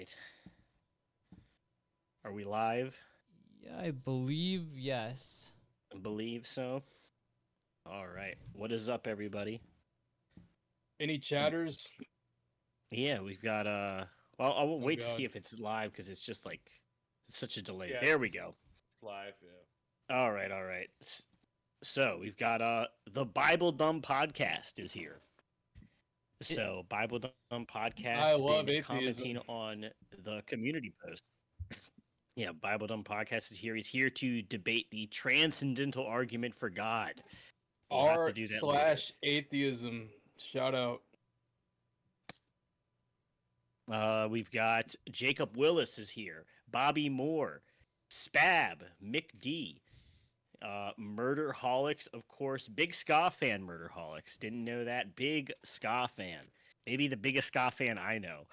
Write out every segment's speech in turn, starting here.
right. Are we live? Yeah, I believe yes. I believe so. All right. What is up, everybody? Any chatters? Yeah, we've got well, I'll wait to God. see if it's live because it's just like it's such a delay. Yes. There we go. It's live, yeah. All right, all right. So we've got the Bible Dumb podcast is here. So Bible Dumb podcast I love been atheism. commenting on the community post. Yeah, Bible Dumb podcast is here. He's here to debate the transcendental argument for God. We'll have to do that later. r/atheism. Shout out. We've got Jacob Willis is here, Bobby Moore, Spab, Mick D, Murderholics, of course, big ska fan. Murderholics, didn't know that. Big ska fan, maybe the biggest ska fan I know.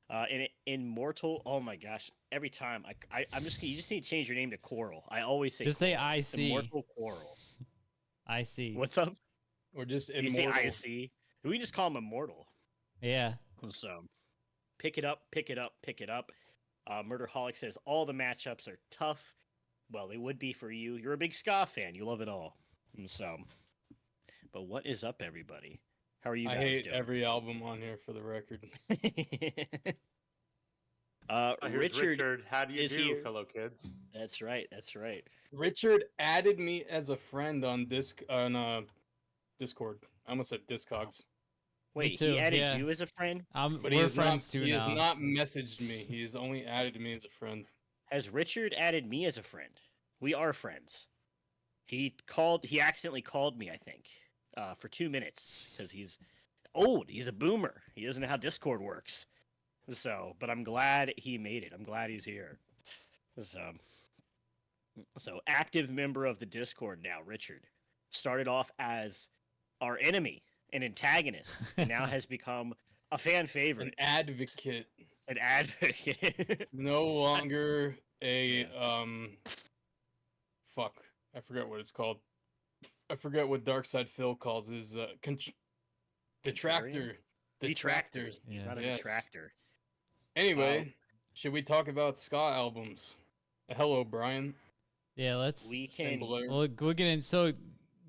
And Immortal, oh my gosh, every time I'm just you just need to change your name to Coral. I always say Just say IC. Immortal Coral. IC. What's up? Or just You say immortal. IC? We just call him Immortal. Yeah. So, pick it up, pick it up, pick it up. Murderholic says all the matchups are tough. Well, they would be for you. You're a big ska fan. You love it all. So, but what is up, everybody? How are you I guys hate doing? every album on here, for the record. Here's Richard, how do you is do, here. fellow kids? That's right. That's right. Richard added me as a friend on Discord. I almost said Discogs. Wait, too, he added yeah. you as a friend? But We're friends too he now. has not messaged me. He's only added me as a friend. Has Richard added me as a friend? We are friends. He accidentally called me, I think, for 2 minutes because he's old. He's a boomer. He doesn't know how Discord works. So, but I'm glad he made it. I'm glad he's here. So active member of the Discord now, Richard. Started off as our enemy, an antagonist, and now has become a fan An favorite, advocate. an advocate. No longer a fuck. I forgot what it's called. I forget what Darkside Phil calls his detractor. Detractors. He's Yeah. not a Yes. detractor. Anyway, should we talk about ska albums? Hello, Brian. Yeah, let's. We And can. Blair. We'll get in. So,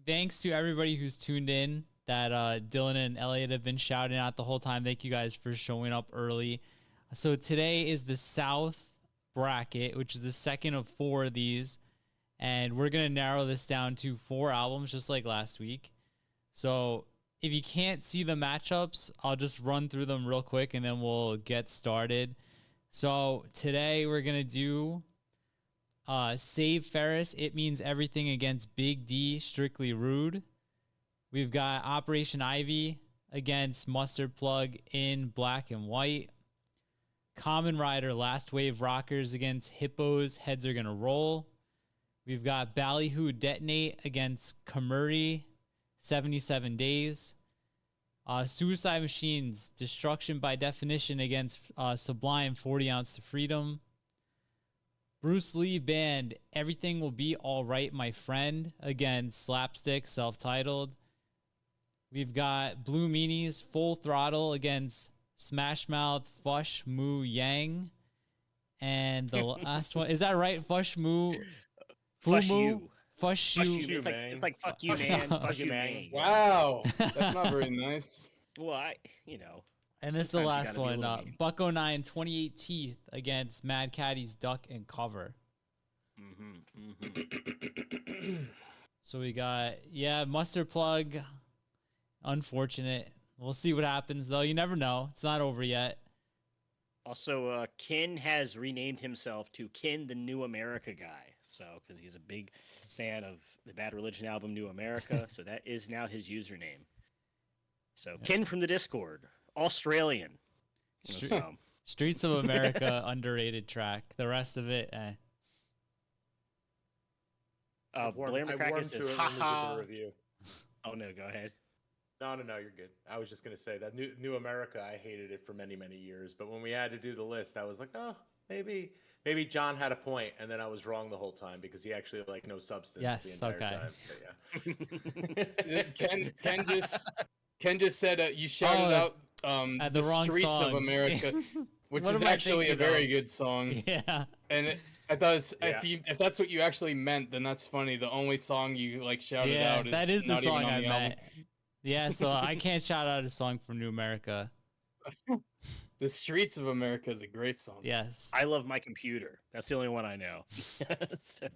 thanks to everybody who's tuned in. That Dylan and Elliot have been shouting out the whole time. Thank you guys for showing up early. So today is the South bracket, which is the second of 4 of these, and we're gonna narrow this down to 4 albums, just like last week. So if you can't see the matchups, I'll just run through them real quick, and then we'll get started. So today we're gonna do Save Ferris. It Means Everything against Big D, Strictly Rude. We've got Operation Ivy against Mustard Plug in Black and White. Common Rider, Last Wave Rockers against Hippos, Heads Are Gonna Roll. We've got Ballyhoo Detonate against KEMURI, 77 Days. Suicide Machines, Destruction by Definition against Sublime, 40 Ounce to Freedom. Bruce Lee Band, Everything Will Be Alright, My Friend against Slapstick, self-titled. We've got Blue Meanies, Full Throttle against Smash Mouth, Fush, Moo, Yang. And the last one, is that right? Fush, Moo, Fush Moo? you. Fush Fush you. you. It's man. like fuck you, man. Fuck you, man. Wow, that's not very nice. Well, And this is the Sometimes you last gotta be a one. little mean. Buck09, 28 Teeth against Mad Caddies, Duck and Cover. So we got, Mustard Plug. Unfortunate. We'll see what happens, though. You never know. It's not over yet. Also, Ken has renamed himself to Ken the New America Guy. So, because he's a big fan of the Bad Religion album New America. So that is now his username. So, Ken from the Discord. Australian. Stre- So, Streets of America, underrated track. The rest of it, Blair I McCracken warmed says, to it when we did the haha. review. Oh, no, go ahead. No, you're good. I was just gonna say that New America, I hated it for many, many years. But when we had to do the list, I was like, oh, maybe John had a point, and then I was wrong the whole time because he actually like no substance Yes, the entire okay. time. But Ken just said you shouted Oh, out the wrong Streets song. of America, which What is am I actually a thinking very of? good song. Yeah. And I thought Yeah. if that's what you actually meant, then that's funny. The only song you like shouted Yeah, out is that is the not even song on I the meant. album. Yeah, so I can't shout out a song from New America. The Streets of America is a great song. Yes. I love my computer. That's the only one I know. So-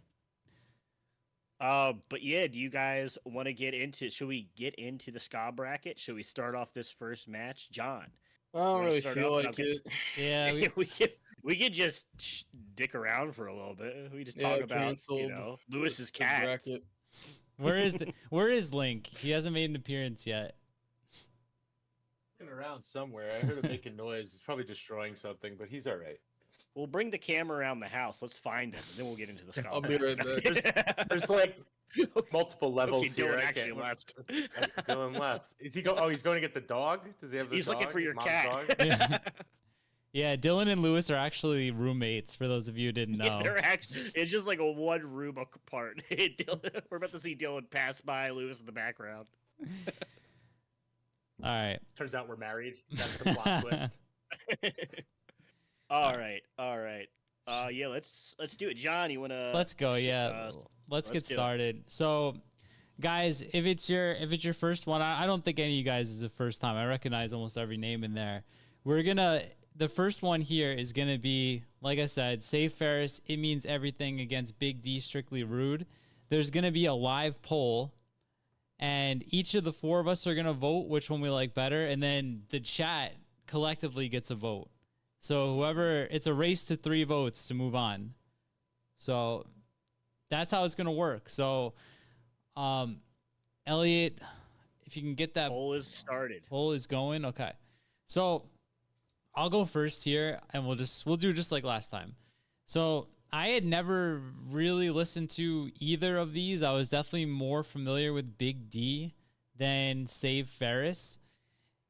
but yeah, do you guys want to get into? Should we get into the ska bracket? Should we start off this first match, John? I don't wanna really start feel off? like it. Yeah, we could just dick around for a little bit. We just Yeah, talk about canceled Lewis's the cat. bracket. where is Link? He hasn't made an appearance yet. Looking around somewhere. I heard him making noise. He's probably destroying something, but he's all right. We'll bring the camera around the house. Let's find him, and then we'll get into the ska. I'll be right back. There's like multiple levels Okay, here. Dylan I actually can't- left. Dylan left. Is he go? Oh, he's going to get the dog. Does he have the He's dog? looking for His your mom's cat. dog? Yeah. Yeah, Dylan and Lewis are actually roommates, for those of you who didn't know. They're actually, it's just like a one room apart. We're about to see Dylan pass by Lewis in the background. All right. Turns out we're married. That's the plot twist. All right. Yeah, let's do it. John, you wanna? Let's go. sh- Yeah. Let's get do it. started. So, guys, if it's your first one, I don't think any of you guys is the first time. I recognize almost every name in there. The first one here is gonna be, like I said, Save Ferris. It means everything against Big D, Strictly Rude. There's gonna be a live poll, and each of the four of us are gonna vote which one we like better, and then the chat collectively gets a vote. So it's a race to 3 votes to move on. So that's how it's gonna work. So, Elliot, if you can get that Poll is started. poll is going. Okay. So I'll go first here, and we'll do just like last time. So I had never really listened to either of these. I was definitely more familiar with Big D than Save Ferris.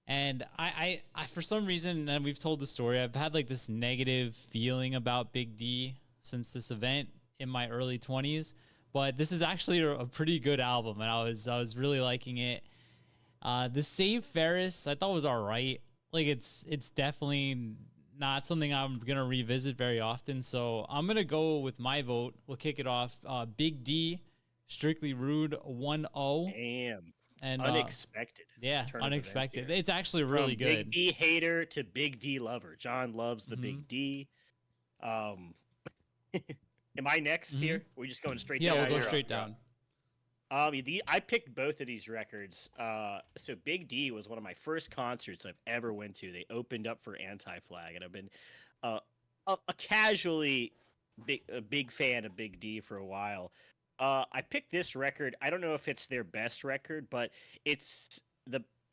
And I for some reason, and we've told the story, I've had like this negative feeling about Big D since this event in my early 20s. But this is actually a pretty good album, and I was really liking it. The Save Ferris I thought was all right. Like it's definitely not something I'm gonna revisit very often. So I'm gonna go with my vote. We'll kick it off. Big D, Strictly Rude 1-0. Damn. And Unexpected. yeah, turn of events unexpected. here. It's actually From really good. Big D hater to Big D lover. John loves the Mhm. Big D. Am I next here? We're just going straight Yeah, down. we'll go you're straight up, yeah. down. I picked both of these records. So Big D was one of my first concerts I've ever went to. They opened up for Anti-Flag, and I've been a casually big fan of Big D for a while. I picked this record. I don't know if it's their best record, but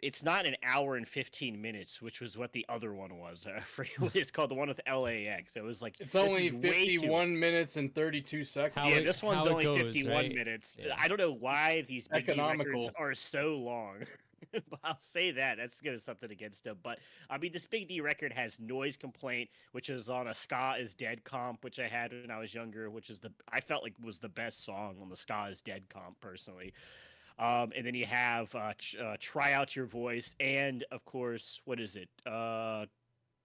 it's not an hour and 15 minutes, which was what the other one was. I forget what it's called, the one with LAX. It was like It's this only is way too- 51 minutes and 32 seconds. How Yeah, it- this one's how it only goes, 51 right? minutes. Yeah. I don't know why these Big D records Economical. are so long. But I'll say that. That's good something against them. But I mean, this Big D record has Noise Complaint, which is on a Ska Is Dead comp, which I had when I was younger, which is I felt like was the best song on the Ska Is Dead comp personally. And then you have Try Out Your Voice, and of course, what is it?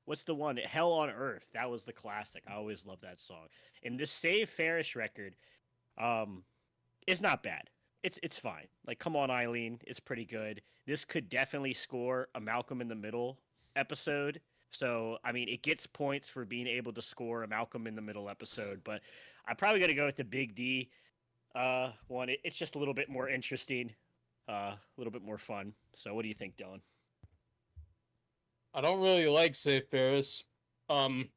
What's the one? Hell on Earth. That was the classic. I always loved that song. And this Save Ferris record, is not bad. It's fine. Like, Come On Eileen is pretty good. This could definitely score a Malcolm in the Middle episode. So, I mean, it gets points for being able to score a Malcolm in the Middle episode. But I'm probably going to go with the Big D one. It's just a little bit more interesting, a little bit more fun. So, what do you think, Dylan? I don't really like Save Ferris. I'm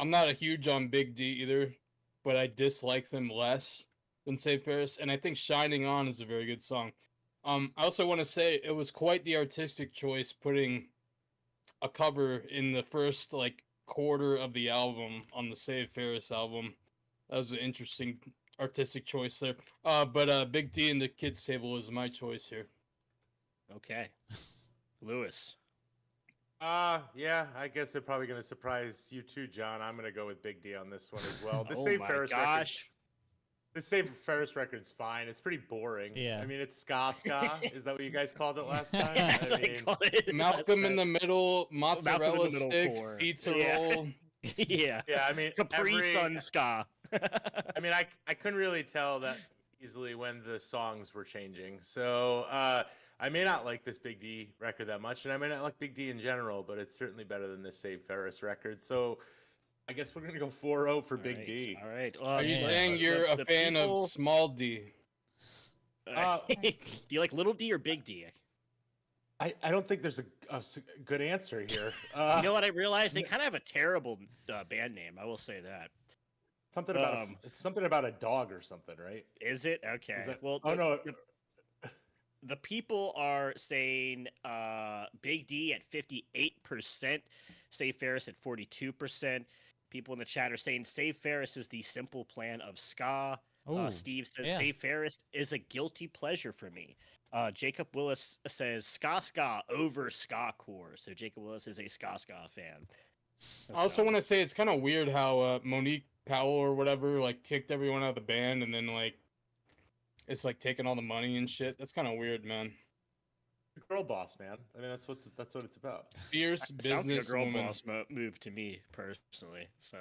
not a huge on Big D either, but I dislike them less than Save Ferris, and I think Shining On is a very good song. I also want to say it was quite the artistic choice putting a cover in the first like quarter of the album on the Save Ferris album. That was an interesting artistic choice there. But Big D and the Kids Table is my choice here. Okay. Lewis. Yeah, I guess they're probably going to surprise you too, John. I'm going to go with Big D on this one as well. The Oh Save my Ferris record- gosh. The Save Ferris record's fine. It's pretty boring. Yeah. I mean, it's ska. Is that what you guys called it last time? As I I mean, call it Malcolm last in the time. middle, mozzarella middle stick, core. pizza Yeah. roll. Yeah. yeah, I mean, Capri Sun ska. I mean, I couldn't really tell that easily when the songs were changing. So I may not like this Big D record that much, and I may not like Big D in general, but it's certainly better than this Save Ferris record. So I guess we're gonna go 4-0 for Big D. All right. Are you Yeah. saying you're a fan of small D? Do you like little D or big D? I don't think there's a good answer here. You know what I realized? They kind of have a terrible band name. I will say that. Something about it's something about a dog or something, right? Is it? Okay. Is that- Well, oh no, the people are saying Big D at 58%, Save Ferris at 42%. People in the chat are saying Save Ferris is the simple plan of ska. Oh, Steve says yeah. Save Ferris is a guilty pleasure for me. Jacob Willis says ska over ska core. So Jacob Willis is a ska fan. I also want to say it's kind of weird how Monique Powell or whatever like kicked everyone out of the band and then like it's like taking all the money and shit. That's kind of weird, man. girl boss, man. I mean, that's what it's about. Fierce Sounds like a business girl woman. boss move to me personally. So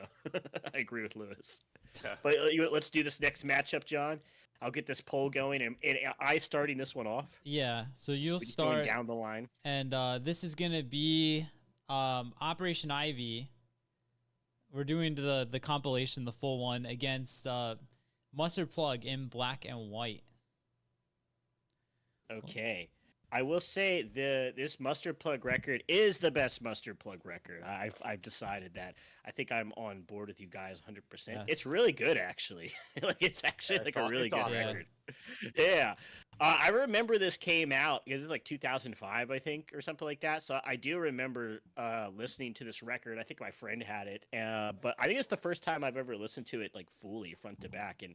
I agree with Lewis. Yeah. But let's do this next matchup, John. I'll get this poll going, and I starting this one off. Yeah, so you'll We're just going start, down the line. and this is gonna be Operation Ivy. We're doing the compilation, the full one, against Mustard Plug in black and white. Okay. I will say this Mustard Plug record is the best Mustard Plug record. I've decided that. I think I'm on board with you guys 100%. Yes. It's really good, actually. Like it's actually Yeah, like it's a really it's good awesome. record. Yeah. I remember this came out because it's like 2005, I think, or something like that. So I do remember listening to this record. I think my friend had it, but I think it's the first time I've ever listened to it like fully, front to back, and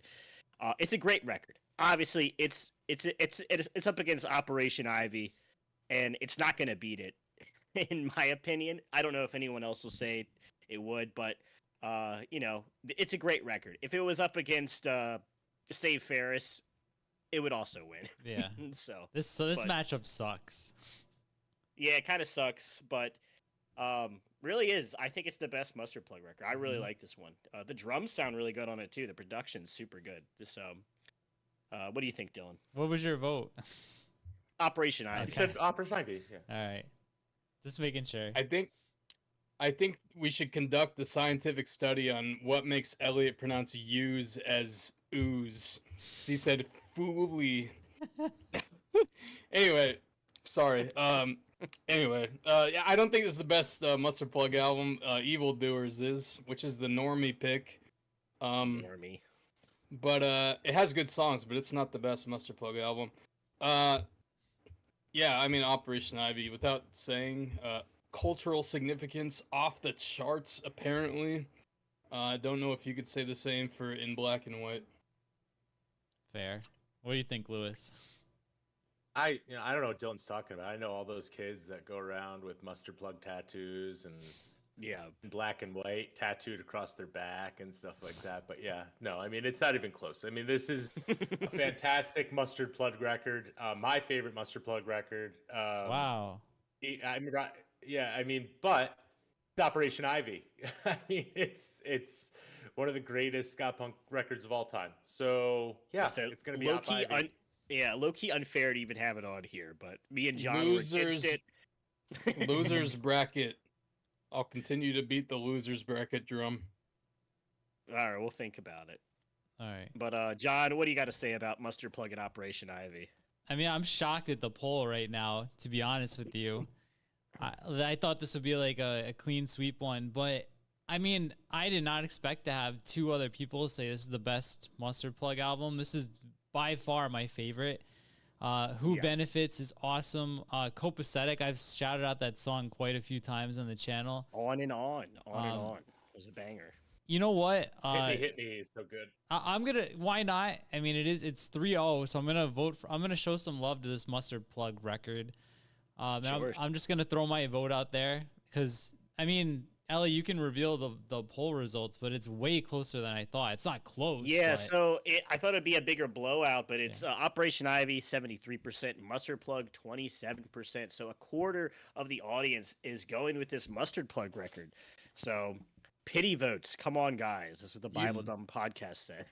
it's a great record. Obviously, it's up against Operation Ivy, and it's not going to beat it, in my opinion. I don't know if anyone else will say it would, but it's a great record. If it was up against Save Ferris, it would also win. Yeah. so This but- matchup sucks. yeah, it kind of sucks, but really is. I think it's the best Mustard Plug record. I really like this one. The drums sound really good on it too. The production's super good. This what do you think, Dylan? What was your vote? Operation Ivy. You said Operation Ivy. Yeah. All right, just making sure. I think we should conduct a scientific study on what makes Elliot pronounce "use" as "ooze." He said "fooly." Anyway, sorry. Anyway, yeah, I don't think this is the best Mustard Plug album. Evil Doers is, which is the normie pick. Normie. But it has good songs, but it's not the best Mustard Plug album. Yeah, I mean Operation Ivy, without saying, cultural significance off the charts apparently. I don't know if you could say the same for In Black and White. Fair. What do you think, Lewis? I don't know what Dylan's talking about. I know all those kids that go around with Mustard Plug tattoos and Yeah. black and white tattooed across their back and stuff like that. But yeah, no, I mean, it's not even close. I mean, this is a fantastic Mustard Plug record. My favorite Mustard Plug record. Wow. I mean, yeah, I mean, but it's Operation Ivy. I mean, it's one of the greatest ska punk records of all time. So yeah, So it's gonna be low Op key Ivy. low key unfair to even have it on here, but me and John Losers. were against it. Losers bracket. I'll continue to beat the losers bracket drum. All right, we'll think about it. All right. But John, what do you got to say about Mustard Plug and Operation Ivy? I mean, I'm shocked at the poll right now, to be honest with you. I thought this would be like a clean sweep one, but I mean, I did not expect to have two other people say this is the best Mustard Plug album. This is by far my favorite. Who Yeah. Benefits is awesome. Copacetic, I've shouted out that song quite a few times on the channel. On and on and Um, on. It was a banger. You know what? Hit me is so good. I'm gonna. Why not? I mean, it's 3-0, so I'm gonna vote for. I'm gonna show some love to this Mustard Plug record. And Sure. I'm just gonna throw my vote out there because I mean, Ellie, you can reveal the poll results, but it's way closer than I thought. It's not close. Yeah, but... so I thought it'd be a bigger blowout, but it's Operation Ivy 73%, Mustard Plug 27%. So a quarter of the audience is going with this Mustard Plug record. So pity votes. Come on, guys. That's what the Bible Dumb podcast said.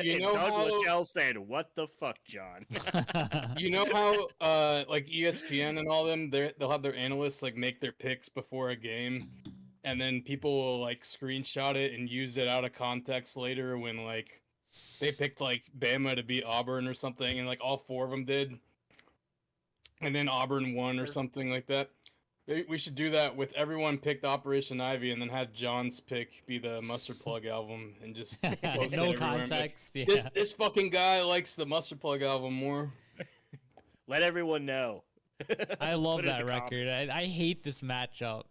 You know Doug how Lachelle said, "What the fuck, John?" you know how like ESPN and all them they'll have their analysts like make their picks before a game, and then people will like screenshot it and use it out of context later when like they picked like Bama to beat Auburn or something, and like all 4 of them did, and then Auburn won or something like that. We should do that with everyone picked Operation Ivy, and then have John's pick be the Mustard Plug album, and just post it no everywhere. context. Like, Yeah. this fucking guy likes the Mustard Plug album more. Let everyone know. I love Put it in that the record. I hate this matchup.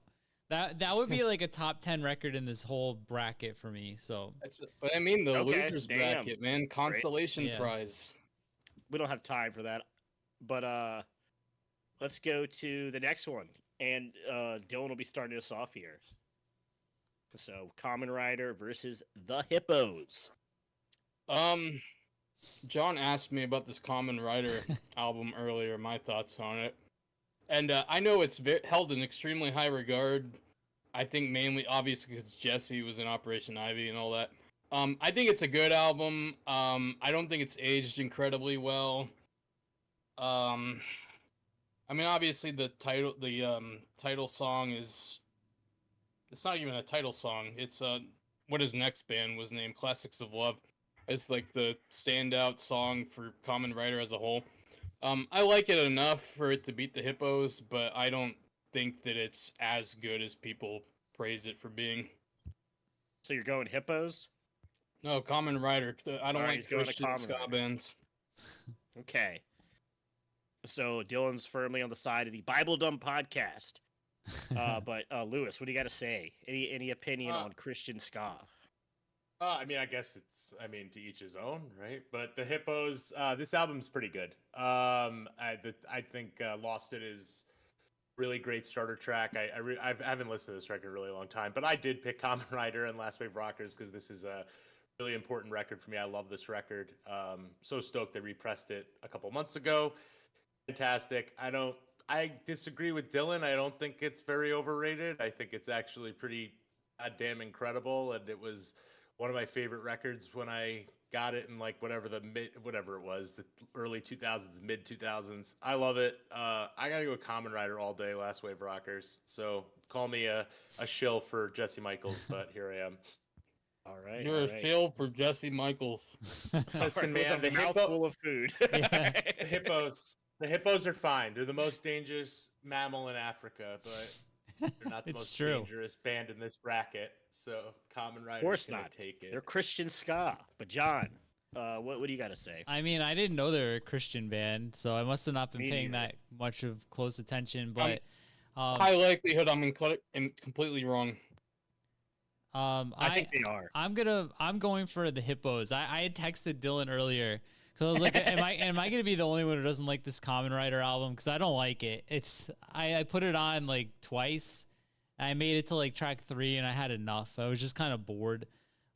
That would be like a top 10 record in this whole bracket for me. So But I mean the Okay, losers damn. bracket, man, consolation Yeah. prize. We don't have time for that, but let's go to the next one. And Dylan will be starting us off here. So, Common Rider versus the Hippos. John asked me about this Common Rider album earlier, my thoughts on it. And I know it's held in extremely high regard. I think mainly, obviously, because Jesse was in Operation Ivy and all that. I think it's a good album. I don't think it's aged incredibly well. I mean, obviously, the title song is... It's not even a title song. It's what his next band was named, Classics of Love. It's like the standout song for Common Rider as a whole. I like it enough for it to beat the Hippos, but I don't think that it's as good as people praise it for being. So you're going Hippos? No, Common Rider. I don't Alright, like he's going to Christian Common ska Rider. bands. Okay. So Dylan's firmly on the side of the Bible Dumb podcast. But Lewis, what do you got to say? Any opinion on Christian ska? I mean, I guess to each his own, right? But the Hippos, this album's pretty good. I think Lost It is really great starter track. I haven't listened to this record in a really long time, but I did pick Common Rider and Last Wave Rockers because this is a really important record for me. I love this record. So stoked they repressed it a couple months ago. Fantastic. I disagree with Dylan. I don't think it's very overrated. I think it's actually pretty goddamn incredible, and it was one of my favorite records when I got it in like whatever it was, the early 2000s, mid 2000s. I love it. I gotta go with Common Rider all day, Last Wave Rockers. So call me a shill for Jesse Michaels, but here I am. All right. You're a shill for Jesse Michaels. Listen, man, the mouthful of food. The hippos are fine. They're the most dangerous mammal in Africa, but they're not the most dangerous band in this bracket. So Common Rider, Of course gonna not. take it. They're Christian ska. But John, what do you got to say? I mean, I didn't know they were a Christian band, so I must have not been Me paying neither. that much of close attention. But High likelihood I'm completely wrong. I think they are. I'm going for the Hippos. I had texted Dylan earlier because I was like, am I gonna be the only one who doesn't like this Common Rider album? Because I don't like it. I put it on like twice. I made it to like track 3 and I had enough. I was just kind of bored.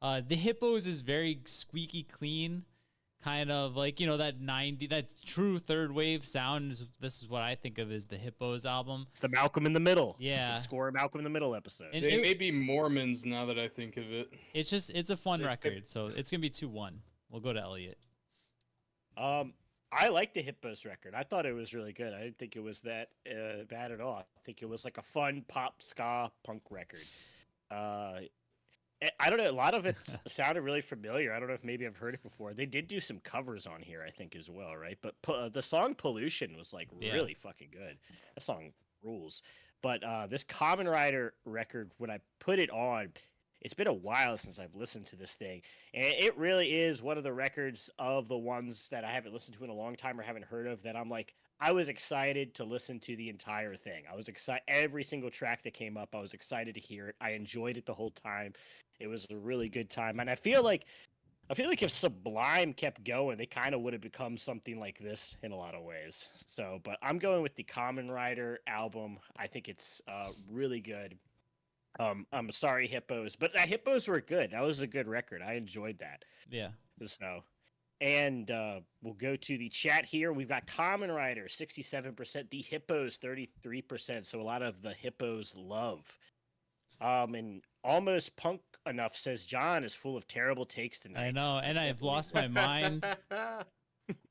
The Hippos is very squeaky clean, kind of like, that true third wave sound. This is what I think of as the Hippos album. It's the Malcolm in the Middle. Yeah. Score a Malcolm in the Middle episode. And They may be Mormons now that I think of it. it's a fun record, so it's gonna be 2-1. We'll go to Elliot. I like the Hippos record. I thought it was really good. I didn't think it was that bad at all. I think it was like a fun pop ska punk record. I don't know. A lot of it sounded really familiar. I don't know if maybe I've heard it before. They did do some covers on here, I think, as well, right? But the song "Pollution" was like really fucking good. That song rules. But this Common Rider record, when I put it on, it's been a while since I've listened to this thing, and it really is one of the records of the ones that I haven't listened to in a long time or haven't heard of that I'm like, I was excited to listen to the entire thing. I was excited. Every single track that came up, I was excited to hear it. I enjoyed it the whole time. It was a really good time, and I feel like if Sublime kept going, they kind of would have become something like this in a lot of ways. So, but I'm going with the Common Rider album. I think it's really good. I'm sorry, Hippos, but the Hippos were good. That was a good record. I enjoyed that. Yeah. So, and we'll go to the chat here. We've got Common Rider 67%, the Hippos 33%. So a lot of the Hippos love. And Almost Punk Enough says John is full of terrible takes tonight. I know, and I've lost my mind.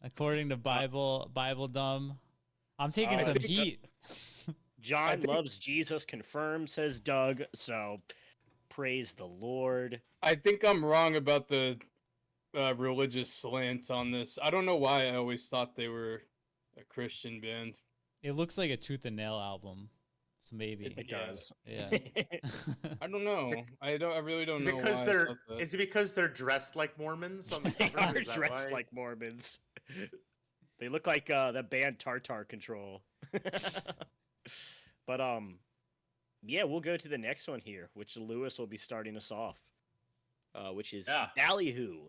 According to Bible Dumb, I'm taking some heat. John loves Jesus confirmed, says Doug. So praise the Lord. I think I'm wrong about the religious slant on this. I don't know why I always thought they were a Christian band. It looks like a Tooth and Nail album, so maybe It does. Yeah. I don't know. I really don't Is know. it because why I they're? thought that. Is it because they're dressed like Mormons on the They cover? are Is that dressed why? like Mormons. They look like the band Tartar Control. But yeah, we'll go to the next one here, which Lewis will be starting us off. Which is Ballyhoo,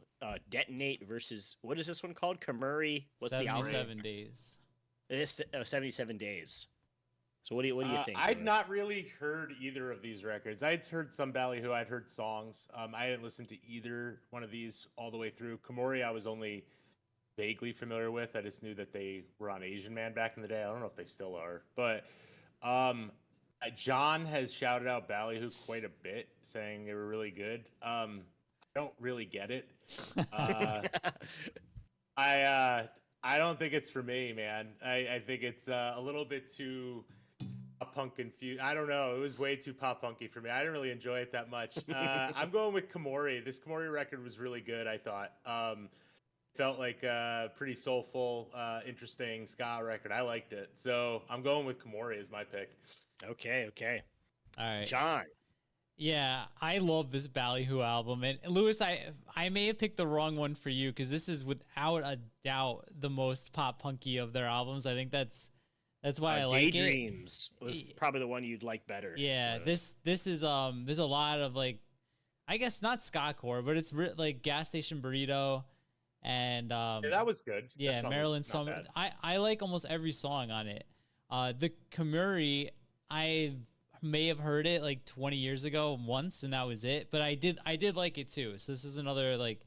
Detonate versus, what is this one called? KEMURI. What's the album? 77 days. It's 77 days. So what do you think? I'd Lewis? not really heard either of these records. I'd heard some Ballyhoo. I'd heard songs. I didn't listen to either one of these all the way through. KEMURI, I was only vaguely familiar with. I just knew that they were on Asian Man back in the day. I don't know if they still are, but John has shouted out Ballyhoo quite a bit, saying they were really good. I don't really get it. I don't think it's for me, man. I think it's a little bit too pop punk infused. I don't know. It was way too pop punky for me. I didn't really enjoy it that much. I'm going with KEMURI. This KEMURI record was really good, I thought. Felt like a pretty soulful, interesting ska record. I liked it. So I'm going with KEMURI as my pick. Okay. All right. John. Yeah, I love this Ballyhoo album. And Lewis, I may have picked the wrong one for you because this is without a doubt the most pop punky of their albums. I think that's why I like it. Daydreams was probably the one you'd like better. Yeah, this is there's a lot of like, I guess not ska core, but it's like Gas Station Burrito and Yeah, that was good. yeah, That song was Maryland not Summer. bad. I like almost every song on it. The KEMURI, I may have heard it like 20 years ago once, and that was it. But I did like it too. So this is another like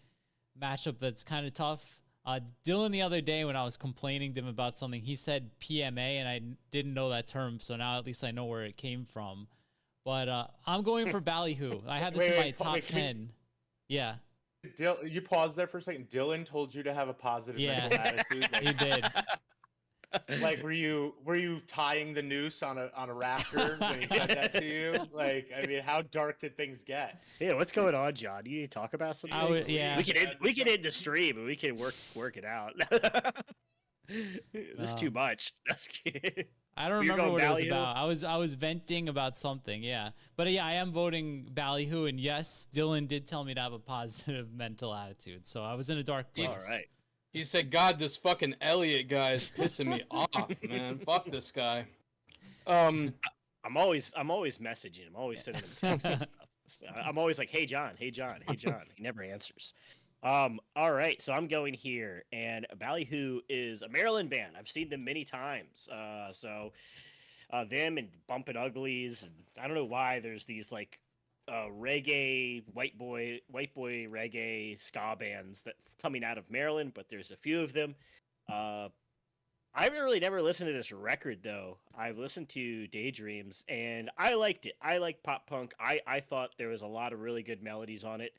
matchup that's kind of tough. Dylan the other day when I was complaining to him about something, he said PMA, and I didn't know that term. So now at least I know where it came from. But I'm going for Ballyhoo. I have this in my top 10. Yeah. You paused there for a second. Dylan told you to have a positive Yeah. mental attitude. He did. Like, were you tying the noose on a rafter when he said that to you? Like, I mean, how dark did things get? Yeah, what's going on, John? You need to talk about something? Yeah. We can end the stream and we can work it out. This is too much. That's kidding. I don't You're remember what going it was Ballyhoo? about. I was venting about something, yeah. But yeah, I am voting Ballyhoo, and yes, Dylan did tell me to have a positive mental attitude. So I was in a dark place. All right. He said, "God, this fucking Elliot guy is pissing me off, man. Fuck this guy." I'm always messaging. I'm always sending him texts and stuff. I'm always like, "Hey John, hey John, hey John." He never answers. All right, so I'm going here, and Ballyhoo is a Maryland band. I've seen them many times. Them and Bumpin' Uglies, and I don't know why there's these like reggae white boy reggae ska bands that coming out of Maryland, but there's a few of them. I've really never listened to this record though. I've listened to Daydreams and I liked it. I like pop punk. I thought there was a lot of really good melodies on it.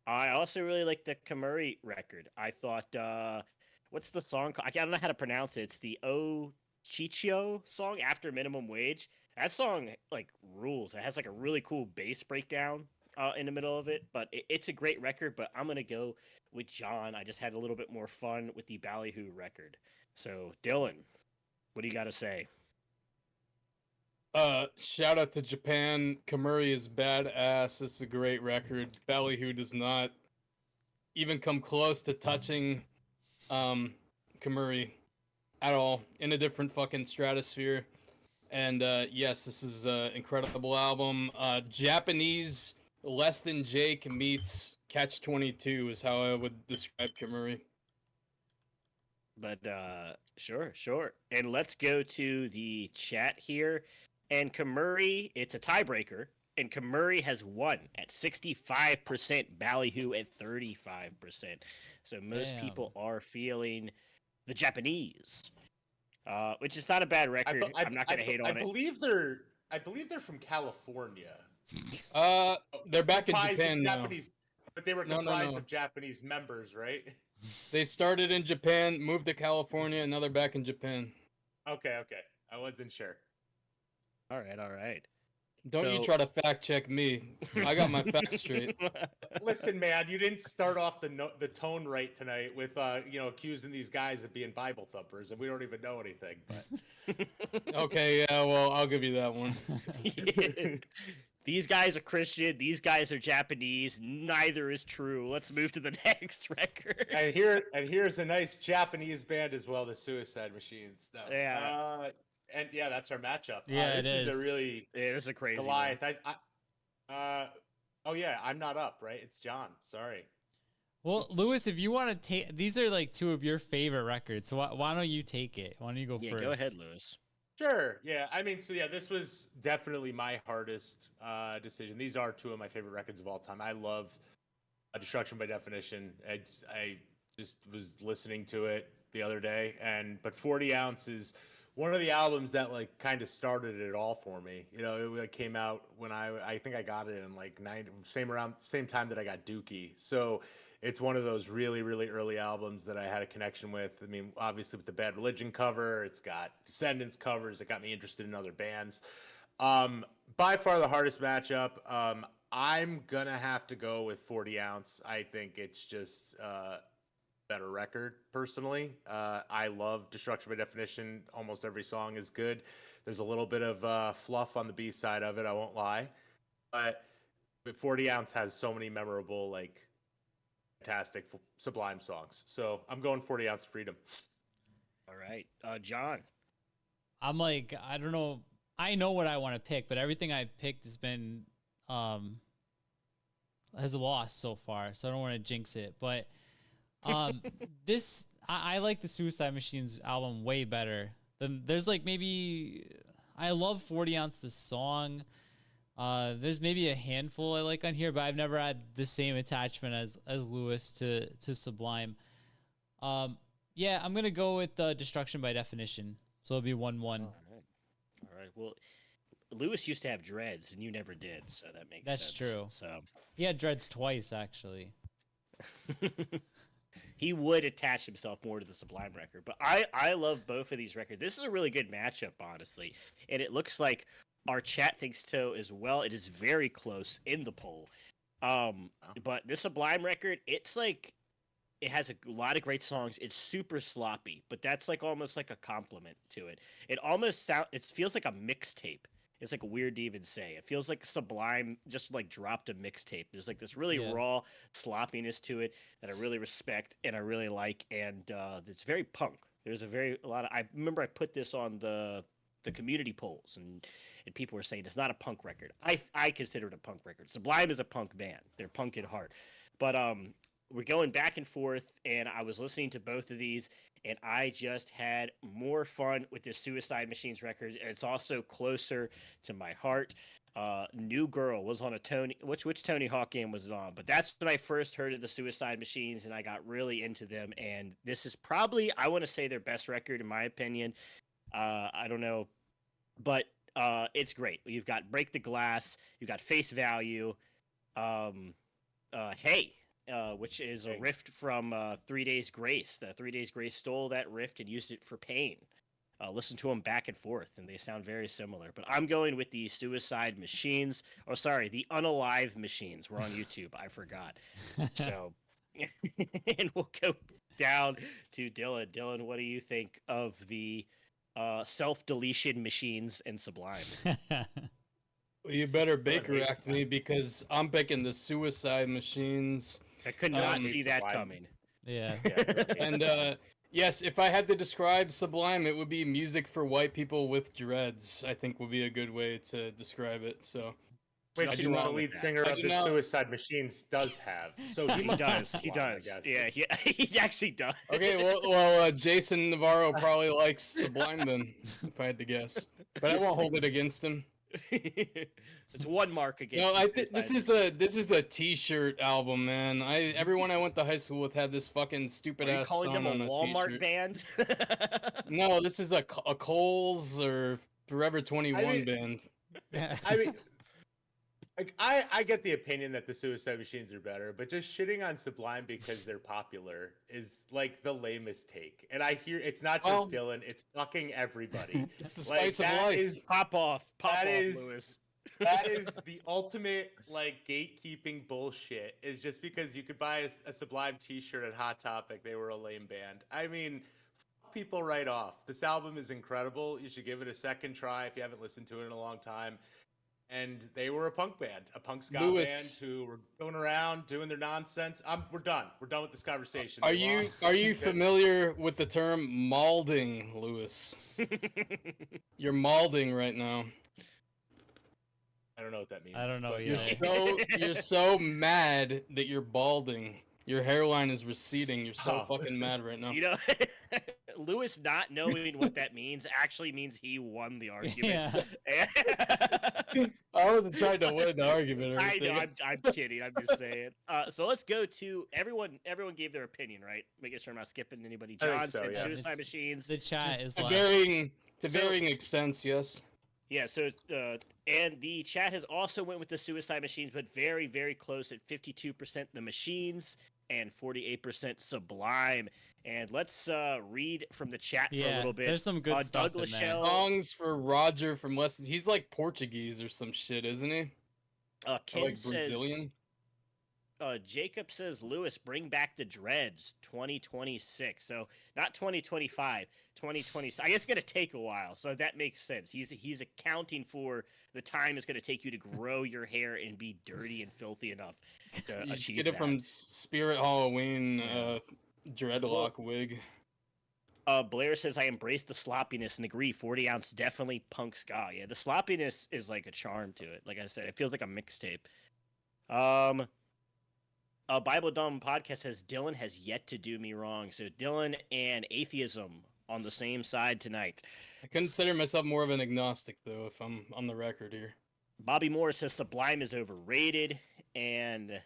I also really like the KEMURI record. I thought what's the song called? I don't know how to pronounce it. It's the O Chicho song, After Minimum Wage. That song like rules. It has like a really cool bass breakdown in the middle of it, but it's a great record. But I'm gonna go with John. I just had a little bit more fun with the Ballyhoo record. So Dylan, what do you got to say? Shout out to Japan. KEMURI is badass. This is a great record. Ballyhoo does not even come close to touching KEMURI at all. In a different fucking stratosphere. And yes, this is an incredible album. Japanese Less Than Jake meets Catch-22 is how I would describe KEMURI. But sure. And let's go to the chat here. And KEMURI, it's a tiebreaker. and KEMURI has won at 65%, Ballyhoo at 35%. So most people are feeling the Japanese, which is not a bad record. I'm not going to hate on it. I believe they're from California. They're back in Comprised Japan of now. Japanese, but they were comprised of Japanese members, right? They started in Japan, moved to California, and now they're back in Japan. Okay. I wasn't sure. All right. Don't you try to fact check me. I got my facts straight. Listen, man, you didn't start off the tone right tonight with accusing these guys of being Bible thumpers, and we don't even know anything. Okay, yeah, well, I'll give you that one. These guys are Christian. These guys are Japanese. Neither is true. Let's move to the next record. And here's a nice Japanese band as well, the Suicide Machines. Yeah. And yeah, that's our matchup. Yeah, this is a really this is a crazy Goliath. Oh yeah, I'm not up, right? It's John. Sorry. Well, Lewis, if you want to take, these are like two of your favorite records. So why don't you take it? Why don't you go first? Go ahead, Lewis. Sure. Yeah. I mean, this was definitely my hardest decision. These are two of my favorite records of all time. I love Destruction by Definition. I just was listening to it the other day, but 40 Ounce is one of the albums that like kind of started it all for me. You know, it came out when I think I got it in like same time that I got Dookie. So it's one of those really, really early albums that I had a connection with. I mean, obviously with the Bad Religion cover, it's got Descendants covers that got me interested in other bands. By far the hardest matchup. I'm gonna have to go with 40 Ounce. I think it's just better record personally. I love Destruction by Definition. Almost every song is good. There's a little bit of fluff on the B side of it, I won't lie, but 40 Ounce has so many memorable, like, fantastic Sublime songs. So I'm going 40 Ounce Freedom. All right, John. I'm like, I don't know. I know what I want to pick, but everything I picked has been has lost so far, so I don't want to jinx it. But I like the Suicide Machines album way better. There's like maybe I love 40 Ounce the song. There's maybe a handful I like on here, but I've never had the same attachment as Lewis to Sublime. Yeah, I'm gonna go with Destruction by Definition. So it'll be 1-1. All right. Well, Lewis used to have dreads, and you never did, so that makes sense. That's true. So he had dreads twice, actually. He would attach himself more to the Sublime record, but I love both of these records. This is a really good matchup, honestly, and it looks like our chat thinks so as well. It is very close in the poll. But this Sublime record, it's like it has a lot of great songs. It's super sloppy, but that's like almost like a compliment to it. It almost it feels like a mixtape. It's like weird to even say. It feels like Sublime just like dropped a mixtape. There's like this really raw sloppiness to it that I really respect and I really like, and it's very punk. There's a lot of. I remember I put this on the community polls, and people were saying it's not a punk record. I consider it a punk record. Sublime is a punk band. They're punk at heart, but we're going back and forth, and I was listening to both of these, and I just had more fun with this Suicide Machines record. And it's also closer to my heart. New Girl was on a Tony. Which Tony Hawk game was it on? But that's when I first heard of the Suicide Machines, and I got really into them. And this is probably, I want to say, their best record in my opinion. I don't know, but it's great. You've got Break the Glass. You've got Face Value. Hey. Which is a riff from 3 Days Grace. 3 Days Grace stole that riff and used it for Pain. Listen to them back and forth, and they sound very similar. But I'm going with the Suicide Machines. Oh, sorry, the Unalive Machines. We're on YouTube. I forgot. So, and we'll go down to Dylan. Dylan, what do you think of the self-deletion machines and Sublime? Well, you better Baker Act me because I'm picking the Suicide Machines. I could not see that coming. Yeah. And yes, if I had to describe Sublime, it would be music for white people with dreads. I think would be a good way to describe it. So, which the lead singer of the Suicide Machines does have. So he does. He does. Yeah, he actually does. Okay, well, Jason Navarro probably likes Sublime then, if I had to guess. But I won't hold it against him. It's one mark against. No, I you, think Chris, this is a T-shirt album, man. Everyone I went to high school with had this fucking stupid Are you ass calling song them a on a Walmart T-shirt. band? No, this is a Kohl's or Forever 21 band. I mean, like I get the opinion that the Suicide Machines are better, but just shitting on Sublime because they're popular is like the lamest take. And I hear it's not just Well, Dylan; it's fucking everybody. It's the Like, spice of that life. is- Pop off, That is- Lewis. that is the ultimate like gatekeeping bullshit. Is just because you could buy a Sublime T-shirt at Hot Topic, they were a lame band. I mean, fuck people right off. This album is incredible. You should give it a second try if you haven't listened to it in a long time. And they were a punk band, a punk ska Lewis. band who were going around doing their nonsense. We're done. We're done with this conversation. Are They you lost. are you familiar with the term malding, Lewis? You're malding right now. I don't know what that means. I don't know but- either. You're so mad that you're balding. Your hairline is receding. You're so Oh. fucking mad right now. You know, Lewis not knowing what that means actually means he won the argument. I wasn't trying to win the argument or I anything. know. I'm kidding. I'm just saying. So let's go to everyone. Everyone gave their opinion, right? Making sure I'm not skipping anybody. I think John so, said yeah. Suicide It's- Machines. The chat is to like, varying So- extents, yes. Yeah. So and the chat has also went with the Suicide Machines, but very very close at 52% the Machines and 48% Sublime. And let's read from the chat for a yeah, little bit. there's some good Doug stuff in there. Lachelle- Songs for Roger from West. He's like Portuguese or some shit, isn't he? Or Ken like says, Brazilian. Jacob says, Lewis, bring back the dreads 2026. So not 2025, 2026. I guess it's going to take a while. So that makes sense. He's accounting for the time it's going to take you to grow your hair and be dirty and filthy enough to You just achieve get it that. from Spirit Halloween dreadlock wig. Blair says, I embrace the sloppiness and agree. 40 ounce, definitely punk ska. Yeah, the sloppiness is like a charm to it. Like I said, it feels like a mixtape. Bible Dumb Podcast says, Dylan has yet to do me wrong. So Dylan and atheism on the same side tonight. I consider myself more of an agnostic, though, if I'm on the record here. Bobby Moore says Sublime is overrated, and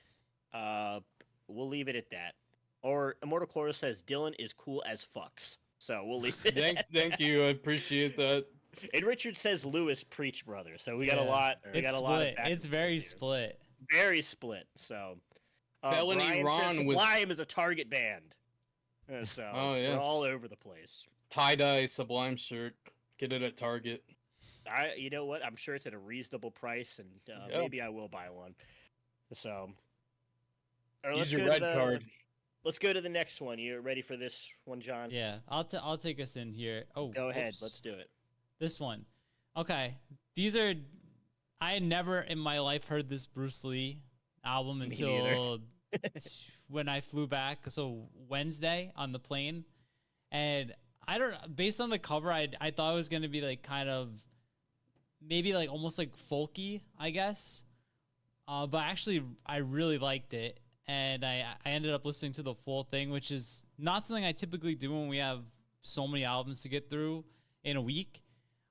we'll leave it at that. Or Immortal Chorus says Dylan is cool as fucks. So we'll leave it. Thank you. I appreciate that. And Richard says Lewis preach, brother. So we got a Yeah. lot. We It's got a lot of split. back It's and very forth here. split. Very split. So Melanie Brian Ron says was- Sublime is a Target band. So Oh, we're yes. all over the place. Tie-dye Sublime shirt. Get it at Target. You know what? I'm sure it's at a reasonable price, and Yeah. maybe I will buy one. So, all right, Use let's your go to red the- card. Let's go to the next one. You ready for this one, John? Yeah, I'll take us in here. Oh, Go ahead. whoops. Let's do it. This one. Okay, these are. I had never in my life heard this Bruce Lee album Me until when I flew back. So Wednesday on the plane, and I don't. Based on the cover, I thought it was gonna be like kind of maybe like almost like folky, I guess. But actually, I really liked it, and I ended up listening to the full thing, which is not something I typically do when we have so many albums to get through in a week.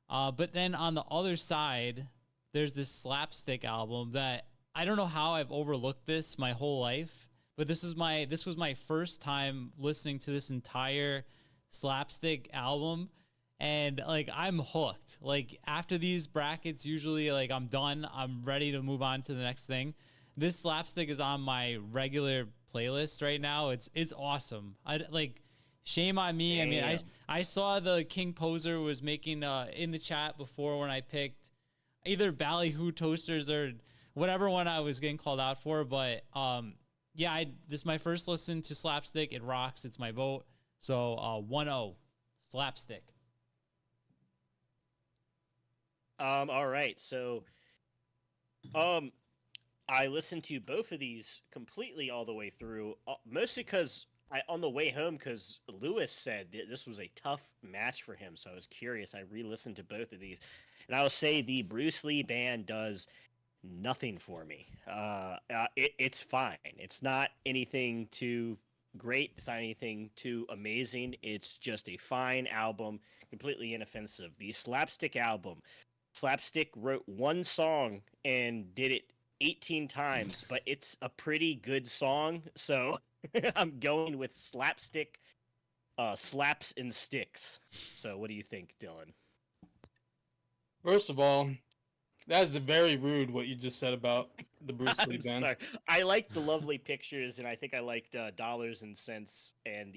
But then on the other side, there's this Slapstick album that I don't know how I've overlooked this my whole life, but this was my first time listening to this entire Slapstick album, and like I'm hooked. Like after these brackets, usually like I'm done. I'm ready to move on to the next thing. This Slapstick is on my regular playlist right now. It's awesome. I like. Shame on me. I mean, Damn. I saw the King Poser was making in the chat before when I picked either Ballyhoo Toasters or whatever one I was getting called out for. But yeah, this is my first listen to Slapstick. It rocks. It's my vote. So 1-0 Slapstick. All right. So, I listened to both of these completely all the way through, mostly because on the way home, because Lewis said that this was a tough match for him. So I was curious. I re-listened to both of these, and I will say the Bruce Lee band does nothing for me. It's fine. It's not anything too great. It's not anything too amazing. It's just a fine album, completely inoffensive. The Slapstick album Slapstick wrote one song and did it 18 times, but it's a pretty good song. So I'm going with Slapstick, Slaps and Sticks. So what do you think, Dylan? First of all, that is very rude what you just said about the Bruce Lee I'm band. sorry. I liked the lovely pictures, and I think I liked Dollars and Cents and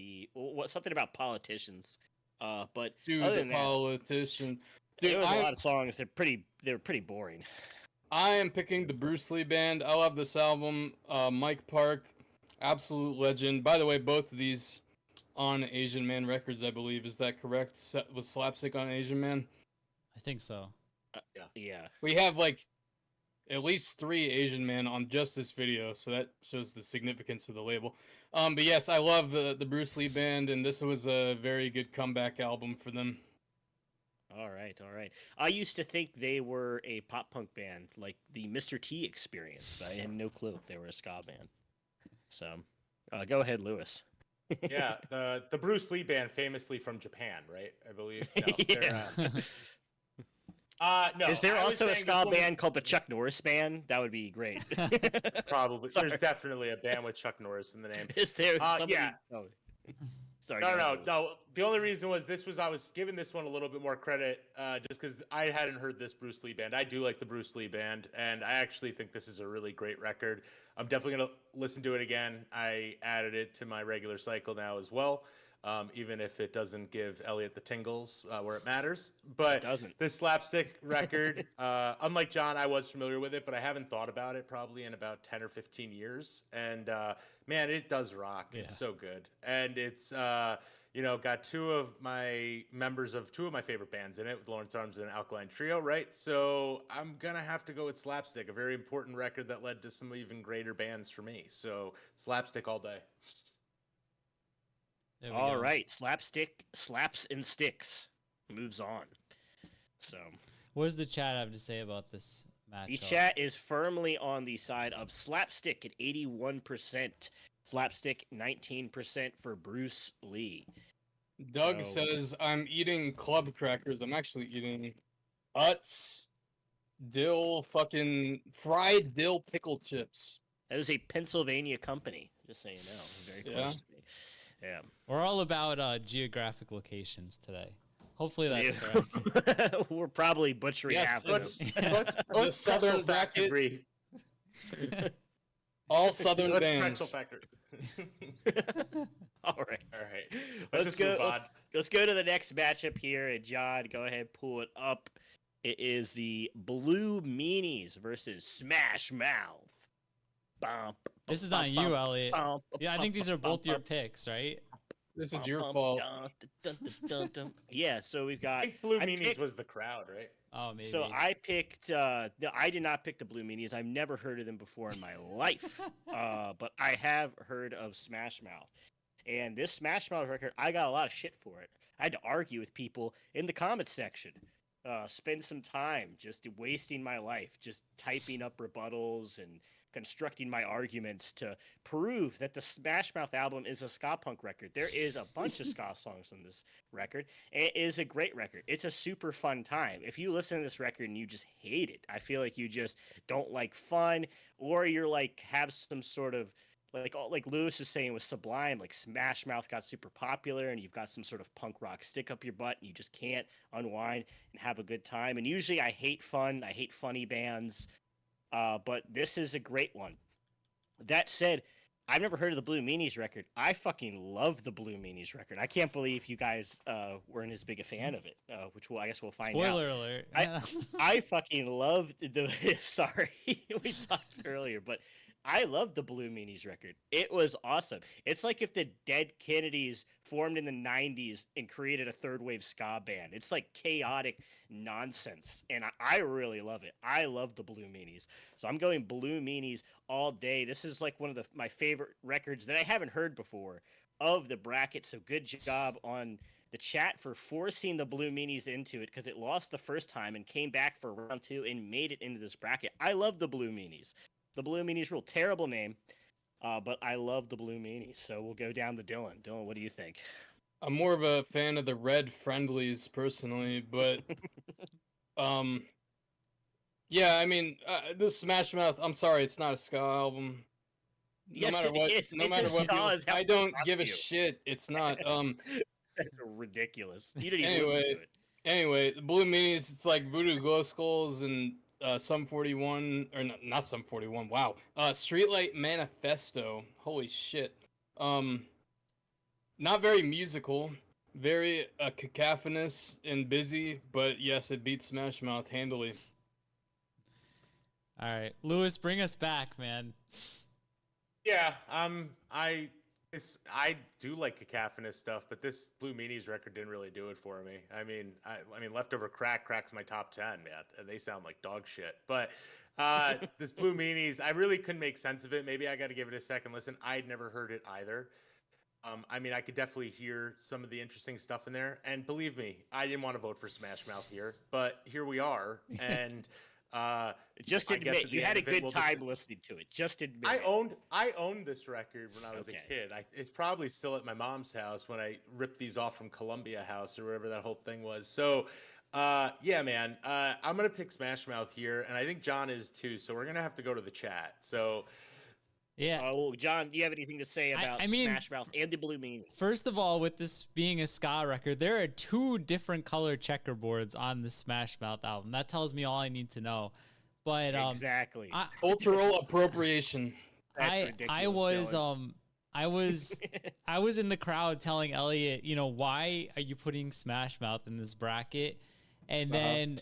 something about politicians. But Dude, other the than that, politician. there Dude, was a lot of songs. They're pretty boring. I am picking the Bruce Lee band. I love this album. Mike Park, absolute legend. By the way, both of these on Asian Man Records, I believe. Is that correct? Was Slapstick on Asian Man? I think so. Yeah. We have like at least 3 Asian men on just this video, so that shows the significance of the label. But yes, I love the Bruce Lee band, and this was a very good comeback album for them. All right. I used to think they were a pop punk band, like the Mr. T Experience, but I had no clue they were a ska band. So, go ahead, Lewis. Yeah, the Bruce Lee band, famously from Japan, right? I believe. No, Yeah. no. Is there I was also a saying ska this woman- band called the Chuck Norris Band? That would be great. Probably. Sorry. There's definitely a band with Chuck Norris in the name. Is there somebody? yeah. Oh. Sorry. No, go no, ahead, Lewis. no. The only reason was I was giving this one a little bit more credit, just because I hadn't heard this Bruce Lee band. I do like the Bruce Lee band, and I actually think this is a really great record. I'm definitely gonna listen to it again. I added it to my regular cycle now as well, even if it doesn't give Elliot the tingles where it matters. But It doesn't. this Slapstick record, unlike John, I was familiar with it, but I haven't thought about it probably in about 10 or 15 years. And man, it does rock. Yeah. It's so good, and it's got 2 of my members of 2 of my favorite bands in it, with Lawrence Arms and Alkaline Trio, right? So I'm gonna have to go with Slapstick, a very important record that led to some even greater bands for me. So Slapstick all day. There we All go. right, Slapstick, Slaps and Sticks moves on. So What does the chat have to say about this matchup? the chat is firmly on the side of Slapstick at 81%. Slapstick 19% for Bruce Lee. Doug So- says, I'm eating club crackers. I'm actually eating Utz fried dill pickle chips. That is a Pennsylvania company, just so you know. Very close Yeah. to me. Yeah. We're all about geographic locations today. Hopefully that's Yeah. correct. We're probably butchering Yes, half of Let's them. let's Southern pretzel fact bracket. agree. All Southern Let's bands. pretzel factor. All right. All right. Let's just go- move on. Let's go to the next matchup here. And John, go ahead, pull it up. It is the Blue Meanies versus Smash Mouth. Bump. This is on you, Elliot. Yeah, I think these are both your picks, right? This is your fault. Yeah, so we've I got. think Blue I Meanies picked- was the crowd, right? Oh, maybe. So I picked. I did not pick the Blue Meanies. I've never heard of them before in my life. But I have heard of Smash Mouth, and this Smash Mouth record, I got a lot of shit for it. I had to argue with people in the comments section. Spend some time just wasting my life, just typing up rebuttals and constructing my arguments to prove that the Smash Mouth album is a ska punk record. There is a bunch of ska songs on this record. And it is a great record. It's a super fun time. If you listen to this record and you just hate it, I feel like you just don't like fun, or you're like have some sort of like Lewis is saying with Sublime, like Smash Mouth got super popular and you've got some sort of punk rock stick up your butt and you just can't unwind and have a good time. And usually I hate fun. I hate funny bands. But this is a great one. That said, I've never heard of the Blue Meanies record. I fucking love the Blue Meanies record. I can't believe you guys weren't as big a fan of it, which I guess we'll find out. Spoiler alert. I fucking love the. Sorry, we talked earlier, but I love the Blue Meanies record. It was awesome. It's like if the Dead Kennedys formed in the 90s and created a third wave ska band. It's like chaotic nonsense, and I really love it. I love the Blue Meanies. So I'm going Blue Meanies all day. This is like one of my favorite records that I haven't heard before of the bracket, so good job on the chat for forcing the Blue Meanies into it, because it lost the first time and came back for round 2 and made it into this bracket. I love the Blue Meanies. The Blue Meanies rule. Terrible name, but I love the Blue Meanies. So we'll go down to Dylan. Dylan, what do you think? I'm more of a fan of the Red Friendlies personally, but Yeah, I mean, this Smash Mouth. I'm sorry, it's not a ska album. No Yes, matter it what, is. no It's matter a what people, ska as hell. I don't Fuck give a you. shit. It's not. That's ridiculous. You didn't even listen to it. Anyway, the Blue Meanies. It's like Voodoo Glow Skulls and Sum 41, or not Sum 41. Wow. Streetlight Manifesto. Holy shit. Not very musical. Very cacophonous and busy, but yes, it beats Smash Mouth handily. All right, Lewis, bring us back, man. Yeah, I do like cacophonous stuff, but this Blue Meanies record didn't really do it for me. I mean, Leftover Crack's my top 10, man, and they sound like dog shit. But this Blue Meanies, I really couldn't make sense of it. Maybe I got to give it a second listen. I'd never heard it either. I mean, I could definitely hear some of the interesting stuff in there, and believe me, I didn't want to vote for Smash Mouth here, but here we are, and. Just admit you had a good time listening to it. Just admit I owned this record when I was a kid. It's probably still at my mom's house when I ripped these off from Columbia House or whatever that whole thing was. So, yeah, man, I'm gonna pick Smash Mouth here, and I think John is too. So we're gonna have to go to the chat. So. Yeah. Oh, John, do you have anything to say about Smash Mouth and the Blue Meanies? First of all, with this being a ska record, there are 2 different color checkerboards on the Smash Mouth album. That tells me all I need to know. But exactly. Cultural appropriation. That's ridiculous, I was in the crowd telling Elliot, why are you putting Smash Mouth in this bracket? And then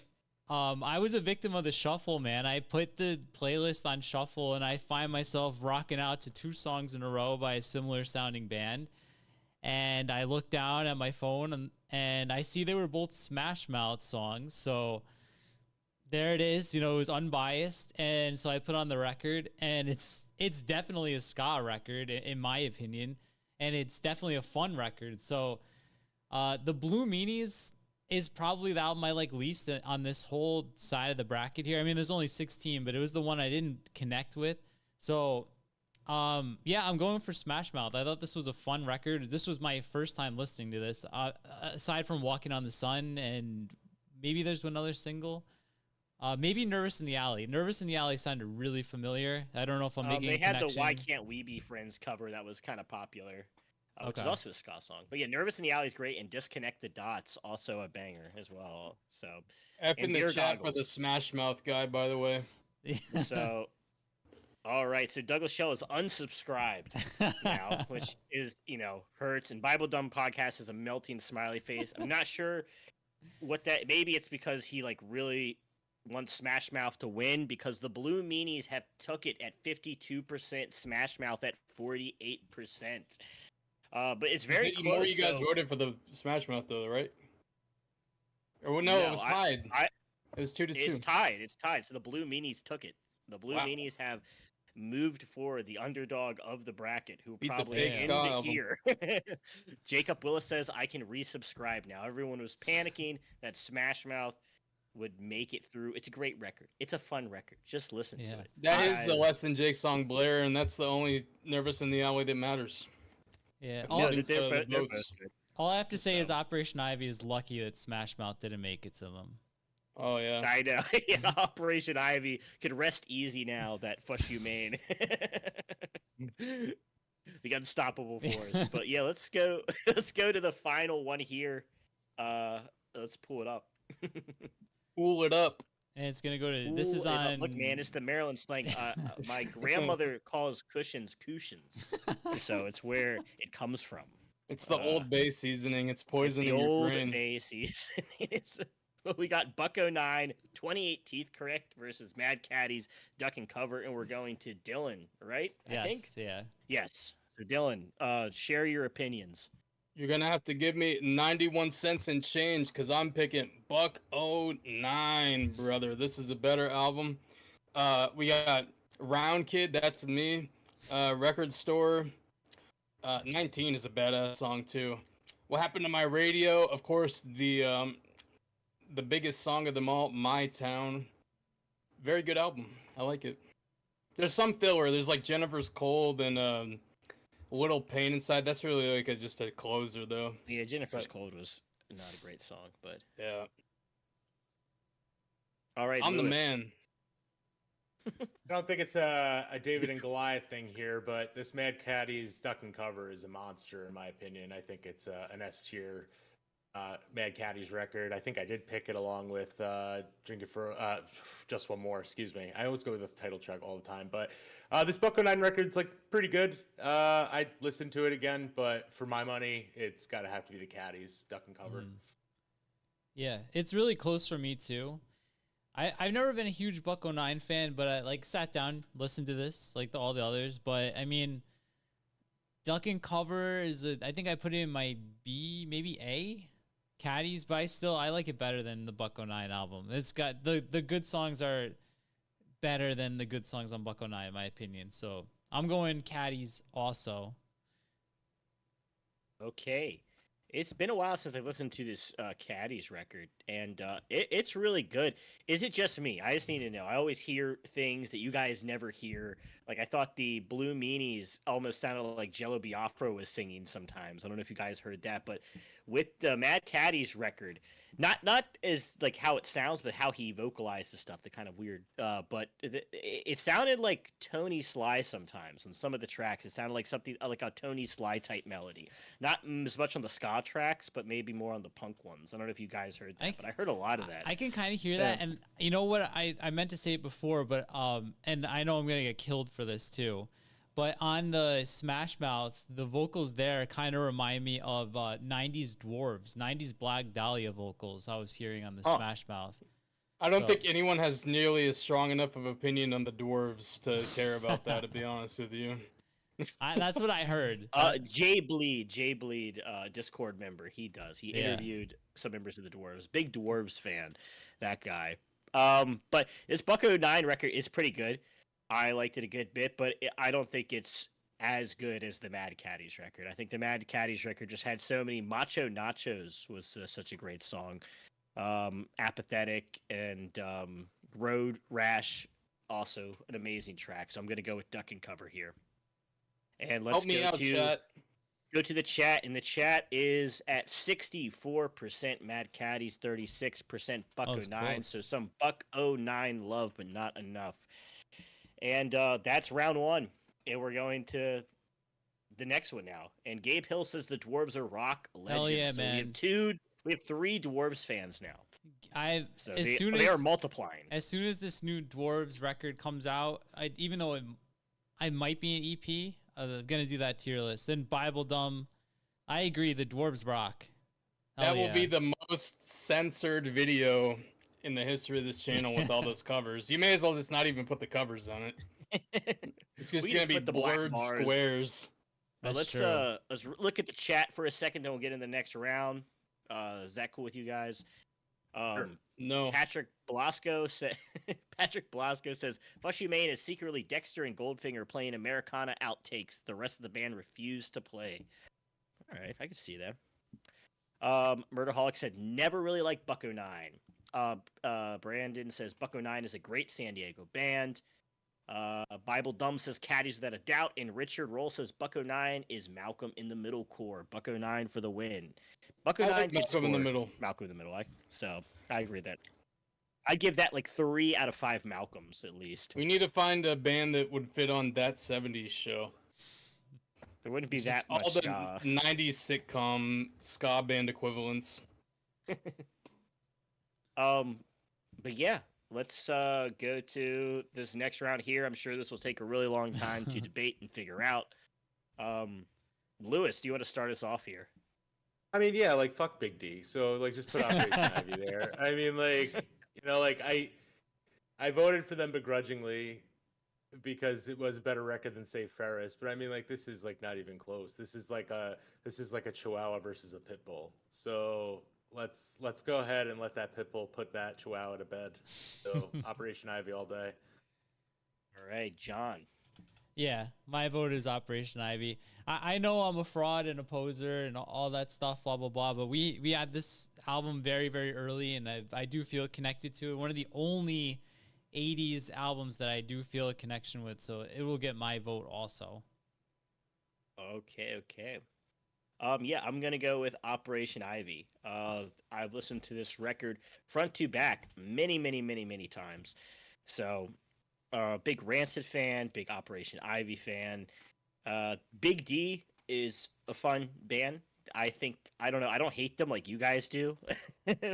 I was a victim of the shuffle, man. I put the playlist on shuffle, and I find myself rocking out to 2 songs in a row by a similar sounding band. And I look down at my phone, and I see they were both Smash Mouth songs. So there it is. It was unbiased, and so I put on the record, and it's definitely a ska record, in my opinion, and it's definitely a fun record. So the Blue Meanies is probably the album I like least on this whole side of the bracket here. I mean, there's only 16, but it was the one I didn't connect with. So, yeah, I'm going for Smash Mouth. I thought this was a fun record. This was my first time listening to this, aside from Walking on the Sun, and maybe there's another single. Maybe Nervous in the Alley. Nervous in the Alley sounded really familiar. I don't know if I'm making a connection. They had the Why Can't We Be Friends cover that was kind of popular. Which is also a ska song. But yeah, Nervous in the Alley is great, and Disconnect the Dots, also a banger as well. So, F in the chat for the Smash Mouth guy, by the way. So, all right. So Douglas Shell is unsubscribed now, which is, hurts. And Bible Dumb Podcast is a melting smiley face. I'm not sure what that, maybe it's because he really wants Smash Mouth to win, because the Blue Meanies have took it at 52%, Smash Mouth at 48%. But it's very close. More you guys voted for the Smash Mouth, though, right? Or no, it was tied. It was 2-2. It's tied. So the Blue Meanies took it. The Blue Meanies have moved for the underdog of the bracket, who beat probably ended it here. Jacob Willis says, I can resubscribe now. Everyone was panicking that Smash Mouth would make it through. It's a great record. It's a fun record. Just listen to it. That is the Less Than Jake song, Blair, and that's the only Nervous in the Alley that matters. Yeah. All I have to say is Operation Ivy is lucky that Smash Mouth didn't make it to them. Oh, yeah. I know. Yeah, Operation Ivy could rest easy now that Fush You Main. The unstoppable force. But yeah, let's go to the final one here. Let's pull it up. Pull it up. And it's gonna go to this is on. Look, man, it's the Maryland slang. My grandmother calls cushions, so it's where it comes from. It's the Old Bay seasoning. It's poisoning your your Old brain. Bay seasoning. We got Bucko9, 28 teeth correct versus Mad Caddies, duck and cover, and we're going to Dylan, right? Yes, I think. Yeah. Yes. So Dylan, share your opinions. You're gonna have to give me 91 cents and change, because I'm picking Buck09, brother. This is a better album. We got Round Kid, that's me. Record Store. 19 is a badass song too. What Happened to My Radio? Of course, the biggest song of them all, My Town. Very good album. I like it. There's some filler. There's like Jennifer's Cold and Little Pain Inside. That's really like just a closer, though. Yeah, Jennifer's Cold was not a great song, but yeah. All right, I'm Lewis. the man. I don't think it's a David and Goliath thing here, but this Mad Caddies Duck and Cover is a monster in my opinion. I think it's an S tier Mad Caddies record. I think I did pick it along with Drink It for Just One More. Excuse me. I always go with the title track all the time, but this Bucko 9 record's like pretty good. I'd listen to it again, but for my money, it's got to have to be the Caddies Duck and Cover. Yeah, it's really close for me too. I've never been a huge Bucko 9 fan, but I like sat down, listened to this like all the others. But I mean, Duck and Cover is I think I put it in my B, maybe A. Caddies, but I like it better than the Bucko 9 album. It's got the good songs are better than the good songs on Bucko 9 in my opinion. So I'm going Caddies also. Okay. It's been a while since I've listened to this Caddies record, and it's really good. Is it just me? I just need to know. I always hear things that you guys never hear. Like, I thought the Blue Meanies almost sounded like Jello Biafra was singing sometimes. I don't know if you guys heard that, but with the Mad Caddies record, not as like how it sounds, but how he vocalized the stuff, the kind of weird. But it sounded like Tony Sly sometimes on some of the tracks. It sounded like something like a Tony Sly type melody. Not as much on the ska tracks, but maybe more on the punk ones. I don't know if you guys heard that, but I heard a lot of that. I can kind of hear that, and you know what? I meant to say it before, but and I know I'm gonna get killed for this too. But on the Smash Mouth, the vocals there kind of remind me of 90s Dwarves, 90s Black Dahlia vocals I was hearing on the Smash Mouth. I don't think anyone has nearly as strong enough of opinion on the Dwarves to care about that, to be honest with you. That's what I heard. Jay Bleed, Discord member, he does. He interviewed some members of the Dwarves. Big Dwarves fan, that guy. But this Bucko 9 record is pretty good. I liked it a good bit, but I don't think it's as good as the Mad Caddies record. I think the Mad Caddies record just had so many. Macho Nachos was such a great song. Apathetic and Road Rash, also an amazing track. So I'm going to go with Duck and Cover here. And let's go to the chat. And the chat is at 64% Mad Caddies, 36% Bucko 9. Close. So some Bucko 9 love, but not enough. And that's round one. And we're going to the next one now. And Gabe Hill says the Dwarves are rock legends. Hell yeah, so man. We have 3 Dwarves fans now. They are multiplying. As soon as this new Dwarves record comes out, even though I might be an EP, I'm going to do that tier list. Then Bible Dumb. I agree, the Dwarves rock. That will be the most censored video in the history of this channel with all those covers. You may as well just not even put the covers on it. It's just going to be blurred squares. Let's look at the chat for a second, then we'll get in the next round. Is that cool with you guys? Sure. No. Patrick Blasco says Fush Main is secretly Dexter and Goldfinger playing Americana outtakes. The rest of the band refused to play. All right, I can see that. Murderholic said never really liked Bucko 9. Brandon says Bucko 9 is a great San Diego band. Bible Dumb says Caddies without a doubt, and Richard Roll says Bucko 9 is Malcolm in the Middle core. Bucko 9 for the win. Bucko 9 like Malcolm in the Middle. Malcolm in the Middle. So I agree with that. I'd give that like 3 out of 5 Malcolms at least. We need to find a band that would fit on that 70s show. There wouldn't be that much. All the 90s sitcom ska band equivalents. But yeah, let's go to this next round here. I'm sure this will take a really long time to debate and figure out. Lewis, do you want to start us off here? I mean, yeah, like fuck Big D. So like, just put Operation Ivy there. I mean, like, you know, like I voted for them begrudgingly because it was a better record than say FERRIS. But I mean, like, this is like not even close. This is like a Chihuahua versus a pit bull. So let's go ahead and let that pit bull put that Chihuahua to bed. So Operation Ivy all day. All right, John. Yeah, my vote is Operation Ivy. I know I'm a fraud and a poser and all that stuff, blah, blah, blah, but we had this album very, very early, and I do feel connected to it. One of the only 80s albums that I do feel a connection with, so it will get my vote also. Okay. Yeah, I'm going to go with Operation Ivy. I've listened to this record front to back many, many, many, many times. So Big Rancid fan, big Operation Ivy fan. Big D is a fun band. I don't know. I don't hate them like you guys do.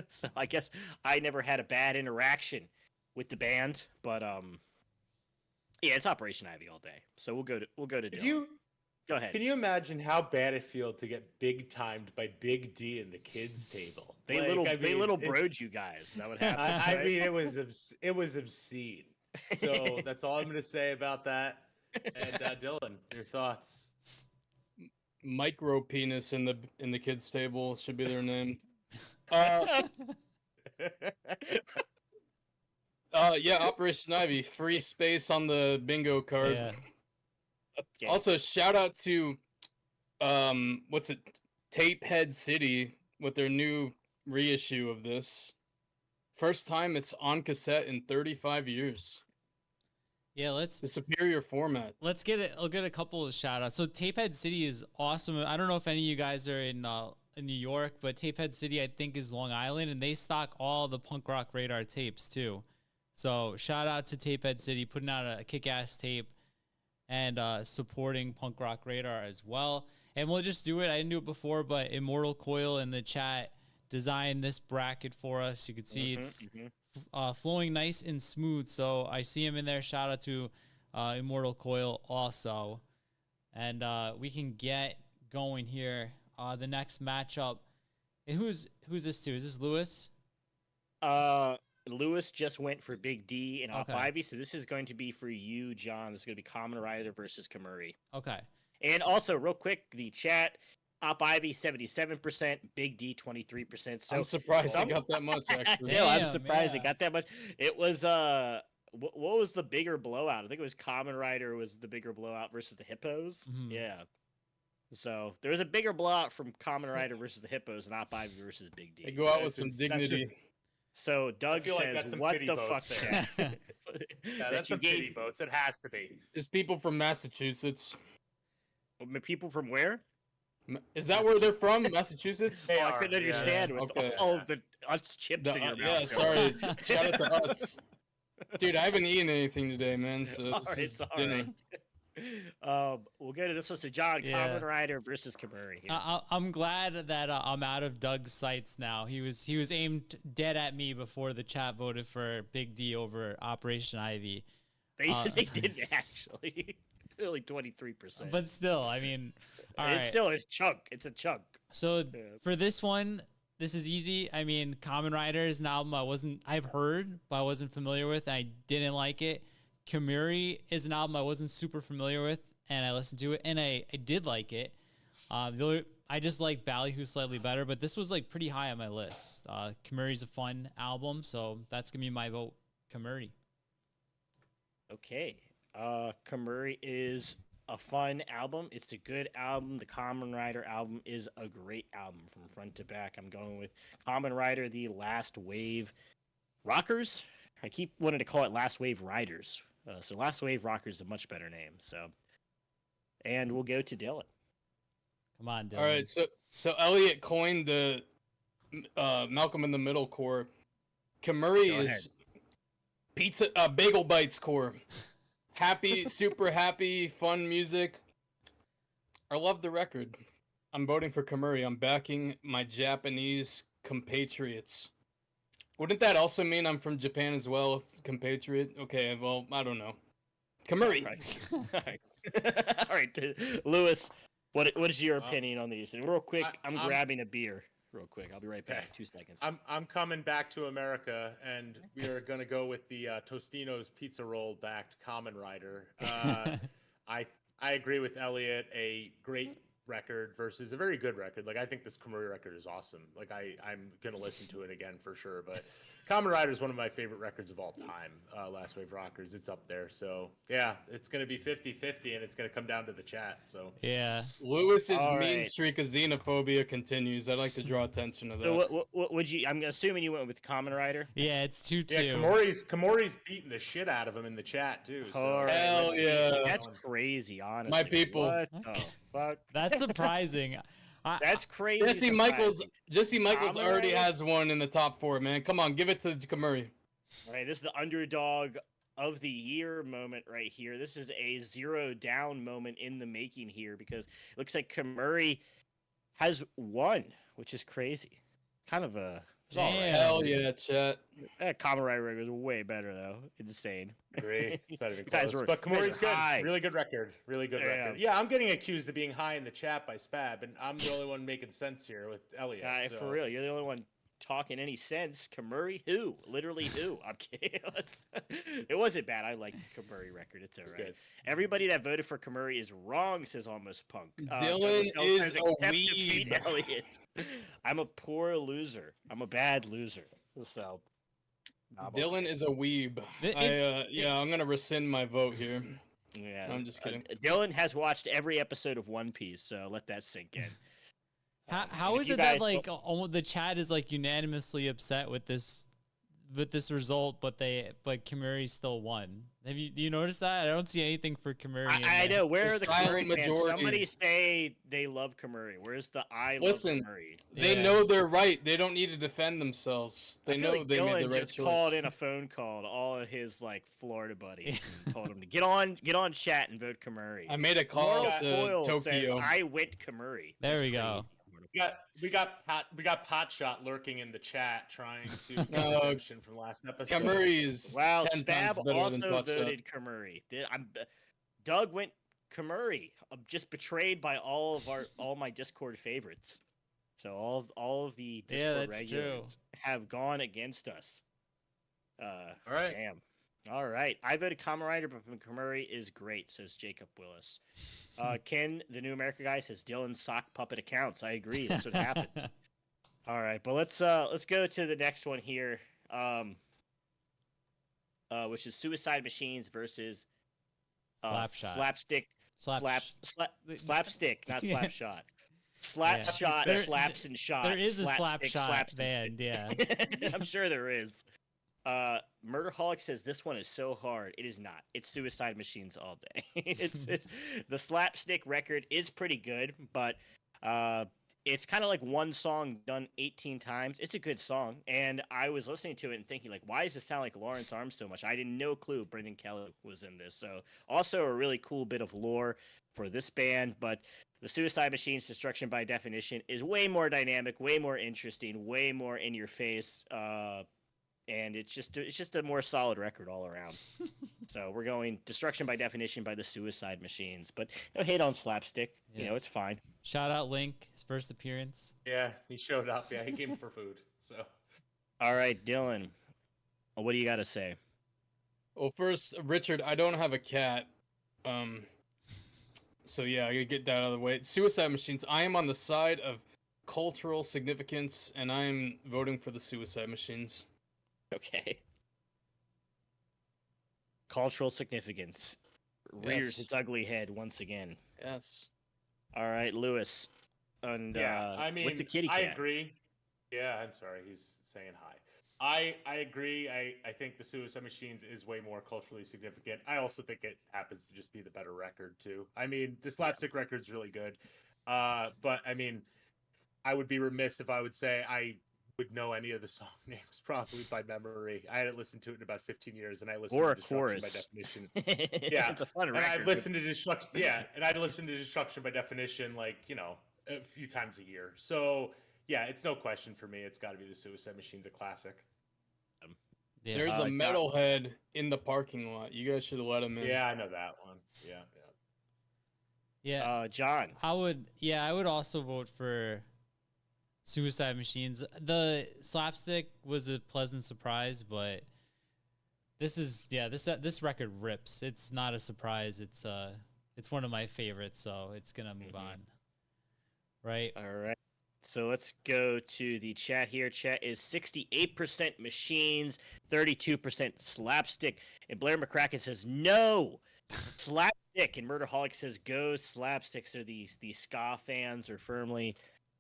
So I guess I never had a bad interaction with the band, but yeah, it's Operation Ivy all day. So we'll go to Dylan. Go ahead. Can you imagine how bad it feels to get big timed by Big D in the kids table? They little broed you guys. Is that what happened? I mean, it was obscene. So that's all I'm going to say about that. And Dylan, your thoughts? Micro penis in the kids table should be their name. Yeah, Operation Ivy, free space on the bingo card. Yeah. Okay. Also, shout out to Tapehead City with their new reissue of this. First time it's on cassette in 35 years. Yeah, The superior format. let's get it. I'll get a couple of shout outs. So Tapehead City is awesome. I don't know if any of you guys are in New York, but Tapehead City I think is Long Island, and they stock all the Punk Rock Radar tapes too. So shout out to Tapehead City putting out a kick-ass tape and supporting Punk Rock Radar as well. And we'll just do it. I didn't do it before, but Immortal Coil in the chat designed this bracket for us. You can see it's flowing nice and smooth. So I see him in there. Shout out to Immortal Coil also. And we can get going here. The next matchup. And who's this to? Is this Lewis? Lewis just went for Big D and Op Okay. Ivy, so this is going to be for you, John. This is going to be Kamen Rider versus KEMURI. Okay. And also, real quick, the chat, Op Ivy 77%, Big D 23%. So I'm surprised I got that much, actually. yeah, I'm Damn, surprised yeah. it got that much. It was what was the bigger blowout? I think it was Kamen Rider was the bigger blowout versus the Hippos. Mhm. Yeah. So there was a bigger blowout from Kamen Rider versus the Hippos and Op Ivy versus Big D. They go out with That's some just- dignity. So Doug feel like that's says, some "What pity the votes fuck, there." chat?" Yeah, That that's you some pity gave votes. It has to be. There's people from Massachusetts. people from where? Is that where they're from? Massachusetts? They I are, couldn't yeah. understand with Okay. all of the Utz chips in your mouth. Yeah, sorry. Shout out to us. Dude, I haven't eaten anything today, man. So All this right, is all dinner. right. We'll go to this one. So John, Yeah. Kamen Rider versus KEMURI. here. I'm glad that I'm out of Doug's sights now. He was aimed dead at me before the chat voted for Big D over Operation Ivy. They didn't actually. Only 23%. But still, I mean, all right. it's still a chunk. It's a chunk. So Yeah. for this one, this is easy. I mean, Kamen Rider is an album I've heard, but I wasn't familiar with. I didn't like it. KEMURI is an album I wasn't super familiar with, and I listened to it, and I did like it. I just like Ballyhoo slightly better, but this was like pretty high on my list. KEMURI's a fun album, so that's gonna be my vote. KEMURI. Okay. KEMURI is a fun album. It's a good album. The Kamen Rider album is a great album from front to back. I'm going with Kamen Rider, the Last Wave Rockers. I keep wanting to call it Last Wave Riders. So Last Wave Rockers is a much better name. So, and we'll go to Dylan. Come on, Dylan. All right, so Elliot coined the Malcolm in the Middle core. KEMURI Go is bagel bites core. Happy, super happy, fun music. I love the record. I'm voting for KEMURI. I'm backing my Japanese compatriots. Wouldn't that also mean I'm from Japan as well, compatriot? Okay, well, I don't know. KEMURI. All right. All right. Lewis, what is your opinion on these? And real quick, I'm grabbing a beer. Real quick. I'll be right back. Okay. 2 seconds. I'm coming back to America, and we are going to go with the Tostino's Pizza Roll backed Kamen Rider. I agree with Elliot. A great record versus a very good record. Like, I think this KEMURI record is awesome. Like, I'm going to listen to it again for sure. But Kamen Rider is one of my favorite records of all time. Last Wave Rockers, it's up there. So, yeah, it's going to be 50-50, and it's going to come down to the chat. So, Yeah. Lewis's All mean right. streak of xenophobia continues. I'd like to draw attention to that. So what would you? I'm assuming you went with Kamen Rider. Yeah, it's 2-2. yeah, KEMURI's beating the shit out of him in the chat, too. So, All right, Hell let's- yeah. That's crazy, honestly. My people. What the fuck? That's surprising. That's crazy. Jesse Michaels Kamen already Rider? has one in the top 4, man. Come on, give it to KEMURI. All right, this is the underdog of the year moment right here. This is a 0 down moment in the making here because it looks like KEMURI has won, which is crazy. Kind of a it's all right. Damn. Hell yeah, chat. Kamen Rider was way better though. Insane. Agree. It's not even You guys close. were- But you guys Kemuri's were good. high. Really good record. Really good Yeah. record. Yeah, I'm getting accused of being high in the chat by Spab, and I'm the only one making sense here with Elliot. So. For real, you're the only one talking any sense. KEMURI, who? Literally who? I'm kidding. It wasn't bad. I liked the KEMURI record. It's It's alright. good. Everybody that voted for KEMURI is wrong, says Almost Punk. Dylan Douglas is says, a "Accept defeat, weeb." Elliot. I'm a poor loser. I'm a bad loser. So, nah, I'm Dylan okay. is a weeb. I'm gonna rescind my vote here. Yeah, I'm just kidding. Dylan has watched every episode of One Piece, so let that sink in. How and is if you it that guys like the chat is like unanimously upset with this result, but KEMURI still won? Do you notice that? I don't see anything for KEMURI. I know. Where The are the silent KEMURI fans? majority. Somebody say they love KEMURI. Where's the I Listen, love KEMURI? They Yeah. know they're right. They don't need to defend themselves. They I feel know like they Dylan made the right just choice. called in a phone call to all of his like Florida buddies and told them to get on chat and vote KEMURI. I made a call Moral to Foil says Tokyo. I went KEMURI. There That's we go. crazy. We got Potshot lurking in the chat trying to get No. redemption from last episode. KEMURI is Wow, 10 Spab times better also than Potshot. voted KEMURI. Doug went KEMURI. I'm just betrayed by all my Discord favorites. So all of the Yeah, Discord that's regulars have gone against us. All right. Damn. All right. I voted Kamen Rider, but KEMURI is great, says Jacob Willis. Ken, the New America guy, says Dylan's sock puppet accounts. I agree. That's what happened. All right, but let's go to the next one here, which is Suicide Machines versus Slapstick, Slapstick, not Yeah. Slapshot. Slapshot, There- slaps and shots. There is a Slapstick, Slapshot slaps and band, yeah. I'm sure there is. Murderholic says this one is so hard. It is not. It's Suicide Machines all day. it's the Slapstick record is pretty good, but it's kind of like one song done 18 times. It's a good song, and I was listening to it and thinking like, why does it sound like Lawrence Arms so much? I had no clue Brendan Kelly was in this. So also a really cool bit of lore for this band, but the Suicide Machines Destruction by Definition is way more dynamic, way more interesting, way more in your face. And it's just a more solid record all around. So we're going Destruction by Definition by the Suicide Machines, but no hate on Slapstick. Yeah. You know, it's fine. Shout out Link, his first appearance. Yeah, he showed up. Yeah, he came for food. So All right, Dylan, what do you got to say? Well, first, Richard, I don't have a cat. So yeah, I gotta get that out of the way. Suicide Machines. I am on the side of cultural significance, and I am voting for the Suicide Machines. Okay. Cultural significance rears Yes. its ugly head once again. Yes. All right, Lewis, and yeah, I mean, with the kitty I cat. agree. Yeah, I'm sorry, he's saying hi. I agree. I think the Suicide Machines is way more culturally significant. I also think it happens to just be the better record too. I mean, the Slapstick record's really good, but I mean, I would be remiss if I would say I would know any of the song names probably by memory. I hadn't listened to it in about 15 years, and I listened Or to a Destruction by chorus. Definition. Yeah, it's a fun And record. I've listened to Destruction. Yeah, and I'd listened to Destruction by Definition, like, you know, a few times a year. So yeah, it's no question for me. It's got to be the Suicide Machines, a classic. Yeah. There's a John- metalhead in the parking lot. You guys should have let him in. Yeah, I know that one. Yeah, yeah. Yeah. John. I would also vote for Suicide Machines. The Slapstick was a pleasant surprise, but this record rips. It's not a surprise. It's one of my favorites, so it's gonna move on. Right? All right. So let's go to the chat here. Chat is 68% Machines, 32% Slapstick. And Blair McCracken says, no, Slapstick. And Murderholic says, go Slapstick. So these ska fans are firmly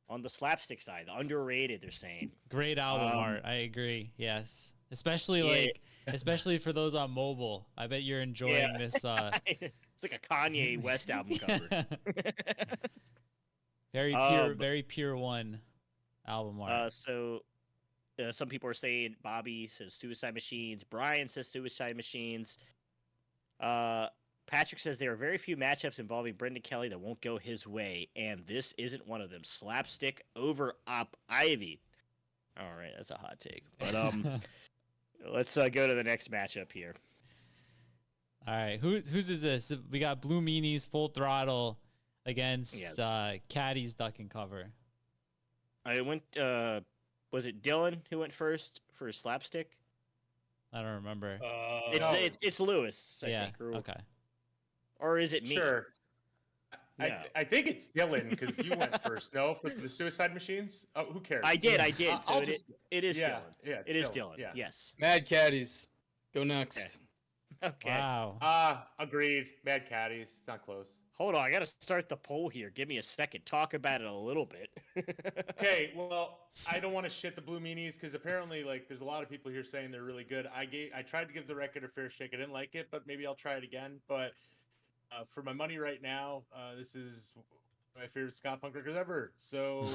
on the Slapstick side. Underrated, they're saying. Great album art. I agree. Yes. Especially Yeah. especially for those on mobile. I bet you're enjoying Yeah. this It's like a Kanye West album cover. Very Um, pure one album art. So Some people are saying Bobby says Suicide Machines. Brian says Suicide Machines. Patrick says there are very few matchups involving Brendan Kelly that won't go his way, and this isn't one of them. Slapstick over Op Ivy. All right, that's a hot take. But let's go to the next matchup here. All right, whose is this? We got Blue Meanies Full Throttle against Caddies Duck and Cover. I went. Was it Dylan who went first for Slapstick? I don't remember. It's Lewis. I think, okay. Or is it me? Sure. No. I think it's Dylan because you went first. No, for the Suicide Machines. Oh, who cares? I did. So it is yeah, Dylan. Yeah, it is Dylan. Dylan. Yeah. Yes. Mad Caddies. Go next. Okay. Wow. Agreed. Mad Caddies. It's not close. Hold on, I gotta start the poll here. Give me a second. Talk about it a little bit. Okay, well, I don't want to shit the Blue Meanies because apparently, like, there's a lot of people here saying they're really good. I tried to give the record a fair shake. I didn't like it, but maybe I'll try it again. But for my money right now, this is my favorite ska punk record ever. So,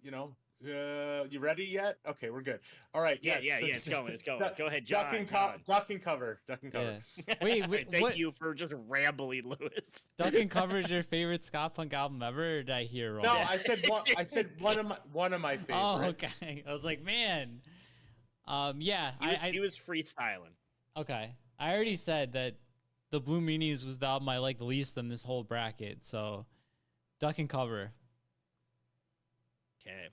you know, you ready yet? Okay, we're good. All right. Yeah, yes, so it's going. Go ahead, John. Duck and cover. Yeah. Wait, thank you for just rambling, Lewis. Duck and Cover is your favorite ska punk album ever, or did I hear wrong? No, I said one of my favorites. Oh, okay. I was like, man. Yeah. He was freestyling. Okay. I already said that the Blue Meanies was the album I liked least in this whole bracket, so Duck and Cover. Okay.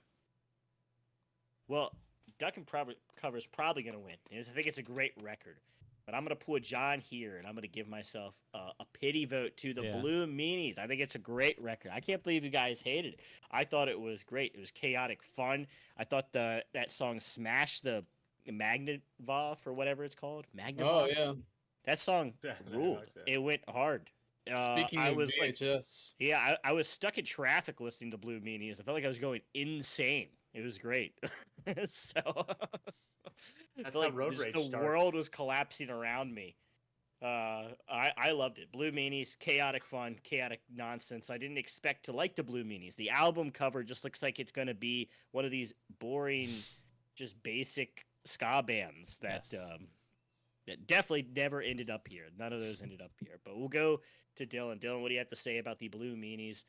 Well, Duck and Cover is probably going to win. I think it's a great record. But I'm going to put John here, and I'm going to give myself a pity vote to the Blue Meanies. I think it's a great record. I can't believe you guys hated it. I thought it was great. It was chaotic fun. I thought that song Smash the Magnavox or whatever it's called. Magnavox? Oh, yeah. That song ruled. It went hard. Speaking of VHS. I was stuck in traffic listening to Blue Meanies. I felt like I was going insane. It was great. So that's how road rage starts. The world was collapsing around me. I loved it. Blue Meanies, chaotic fun, chaotic nonsense. I didn't expect to like the Blue Meanies. The album cover just looks like it's going to be one of these boring, just basic ska bands that that definitely never ended up here. None of those ended up here. But we'll go to Dylan. Dylan, what do you have to say about the Blue Meanies?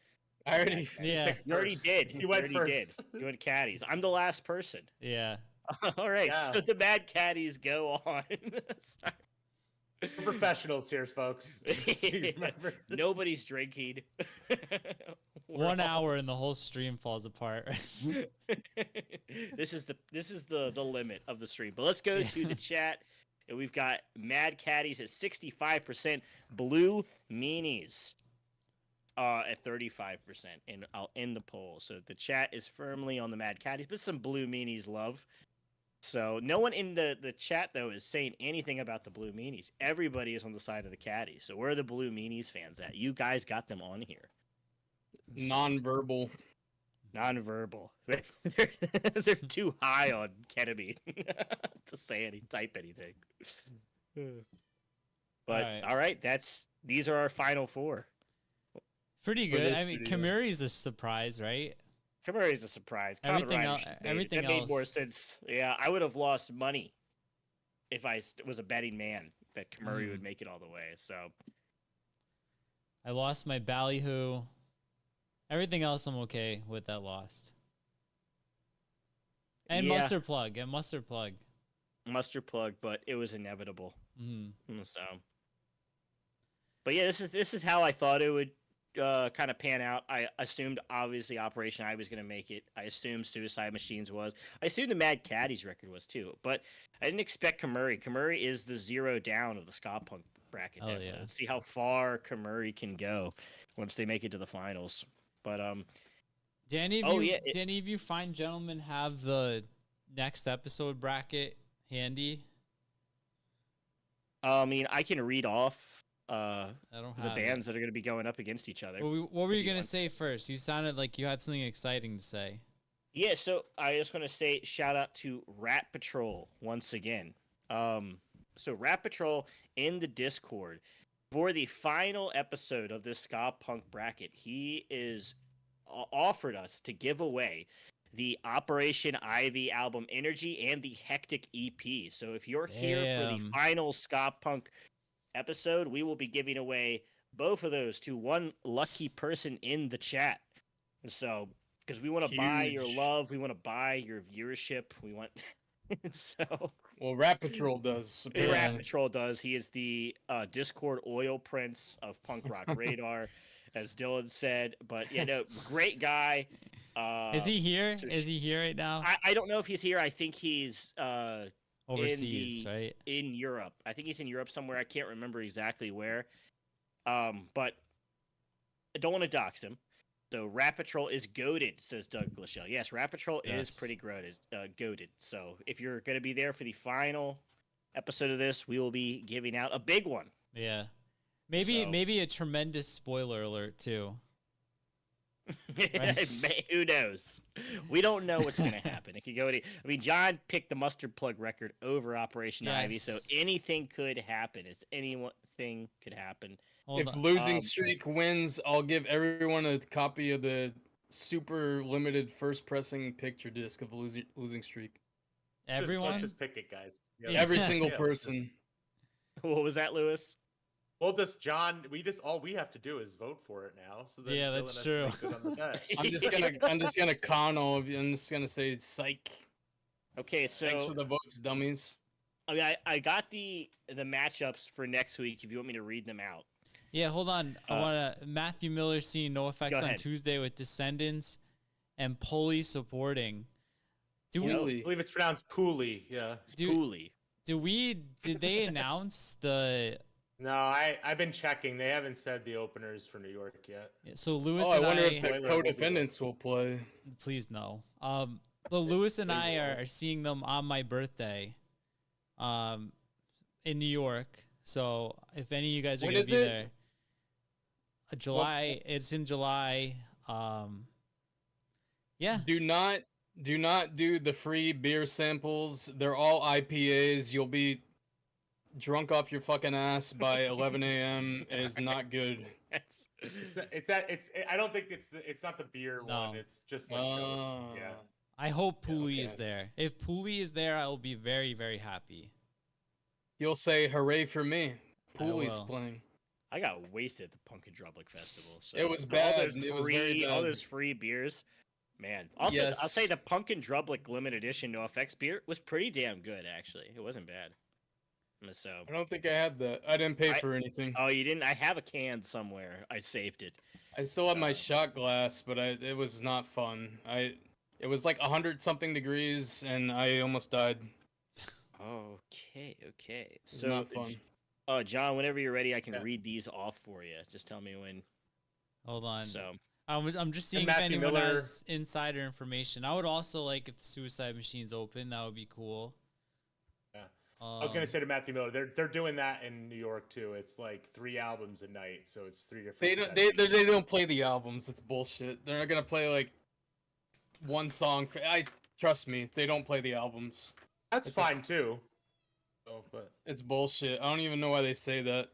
I already, You already did. You went first. You went Caddies. I'm the last person. Yeah. All right. Yeah. So the Mad Caddies go on. We're professionals here, folks. Remember. Nobody's drinking. 1 hour and the whole stream falls apart. This is the limit of the stream. But let's go to the chat. And we've got Mad Caddies at 65%, Blue Meanies at 35%, and I'll end the poll. So the chat is firmly on the Mad Caddies, but some Blue Meanies love. So no one in the chat, though, is saying anything about the Blue Meanies. Everybody is on the side of the Caddies. So where are the Blue Meanies fans at? You guys got them on here. Non-verbal. They're too high on ketamine to say type anything. But all right, these are our final four. Pretty good. I mean, KEMURI's a surprise, right? KEMURI's a surprise. Everything made more sense. Yeah, I would have lost money if I was a betting man that KEMURI would make it all the way. So I lost my Ballyhoo. Everything else I'm okay with that lost. And Mustard Plug. Mustard Plug, but it was inevitable. So, but yeah, this is how I thought it would kind of pan out. I assumed obviously Operation I was going to make it. I assumed Suicide Machines was. I assumed the Mad Caddies record was too. But I didn't expect KEMURI. KEMURI is the zero down of the ska punk bracket. Oh, yeah. Let's see how far KEMURI can go once they make it to the finals. But do any of you fine gentlemen have the next episode bracket handy? I mean, I can read off I don't have the bands that are going to be going up against each other. What were you going to say first? You sounded like you had something exciting to say. Yeah, so I just want to say shout out to Rat Patrol once again. So Rat Patrol in the Discord for the final episode of this ska punk bracket, he is offered us to give away the Operation Ivy album Energy and the Hectic EP. So if you're here for the Damn. final ska punk episode, we will be giving away both of those to one lucky person in the chat. So because we want to buy your Huge. love, we want to buy your viewership, we want so Well, Rap Patrol does. Yeah. Rat Patrol does. He is the Discord oil prince of Punk Rock Radar, as Dylan said. But yeah, no, great guy. Is he here? so Is he here right now? I don't know if he's here. I think he's Overseas, right? in Europe. I think he's in Europe somewhere. I can't remember exactly where. But I don't want to dox him. So Rat Patrol is goated, says Doug Glashell. Yes, Rat Patrol is Yes. pretty goated. So if you're going to be there for the final episode of this, we will be giving out a big one. Yeah. Maybe So- maybe a tremendous spoiler alert too. Who knows? We don't know what's going to happen. It could go any. I mean, John picked the Mustard Plug record over Operation Ivy, so Yes. anything could happen. Anything could happen. Hold If on. Losing Um, Streak wins, I'll give everyone a copy of the super limited first pressing picture disc of Losing Streak. Everyone? Let's just pick it, guys. Yeah. Every single Yeah. person. What was that, Lewis? Well, this John, all we have to do is vote for it now. So then Yeah, Dylan that's has true. to make good on the bet. I'm just gonna con all of you. I'm just gonna say psych. Okay, so Thanks for the votes, dummies. I mean, I got the matchups for next week. If you want me to read them out. Yeah, hold on. I Uh, want to Matthew Miller seeing No Effects on ahead. Tuesday with Descendants and Pulley supporting. Do You we know, Really? I believe it's pronounced Pooley. Yeah. It's Do- Cooley. did they announce the No, I've been checking. They haven't said the openers for New York yet. so Lewis Oh, I and wonder I if the Spoiler, co-defendants will play. please no. But Lewis and They I will. are seeing them on my birthday, in New York. So if any of you guys are When gonna is be it? there, July. It's in July. Yeah. Do not do the free beer samples. They're all IPAs. You'll be drunk off your fucking ass by 11 a.m. It is not good. I don't think it's not the beer No. one. It's just like shows. Yeah. I hope Yeah, Pooley okay. is there. If Pooley is there, I will be very, very happy. You'll say hooray for me. I Pooley's will. playing. I got wasted at the Pumpkin Drublic Festival. So It was all bad. those It was very all bad. those free beers, man. Also, I'll Yes. say the Pumpkin Drublic limited edition No Effects beer was pretty damn good. Actually, it wasn't bad. So, I don't think I had that. I didn't pay I- for anything. oh, you didn't? I have a can somewhere. I saved it. I still have my uh, shot glass, but it was not fun. It was like 100 something degrees, and I almost died. Okay. It's So, not fun. John, whenever you're ready, I can Yeah. read these off for you. Just tell me when. Hold on. So, I'm just seeing if Matthew anyone Miller- has insider information. I would also like if the Suicide Machine's open. That would be cool. Yeah. I was gonna say to Matthew Miller, they're doing that in New York too. It's like 3 albums a night, so it's 3 different. They don't play the albums. It's bullshit. They're not gonna play like one song. Trust me, they don't play the albums. That's it's a- fine too. Oh, but It's bullshit. I don't even know why they say that.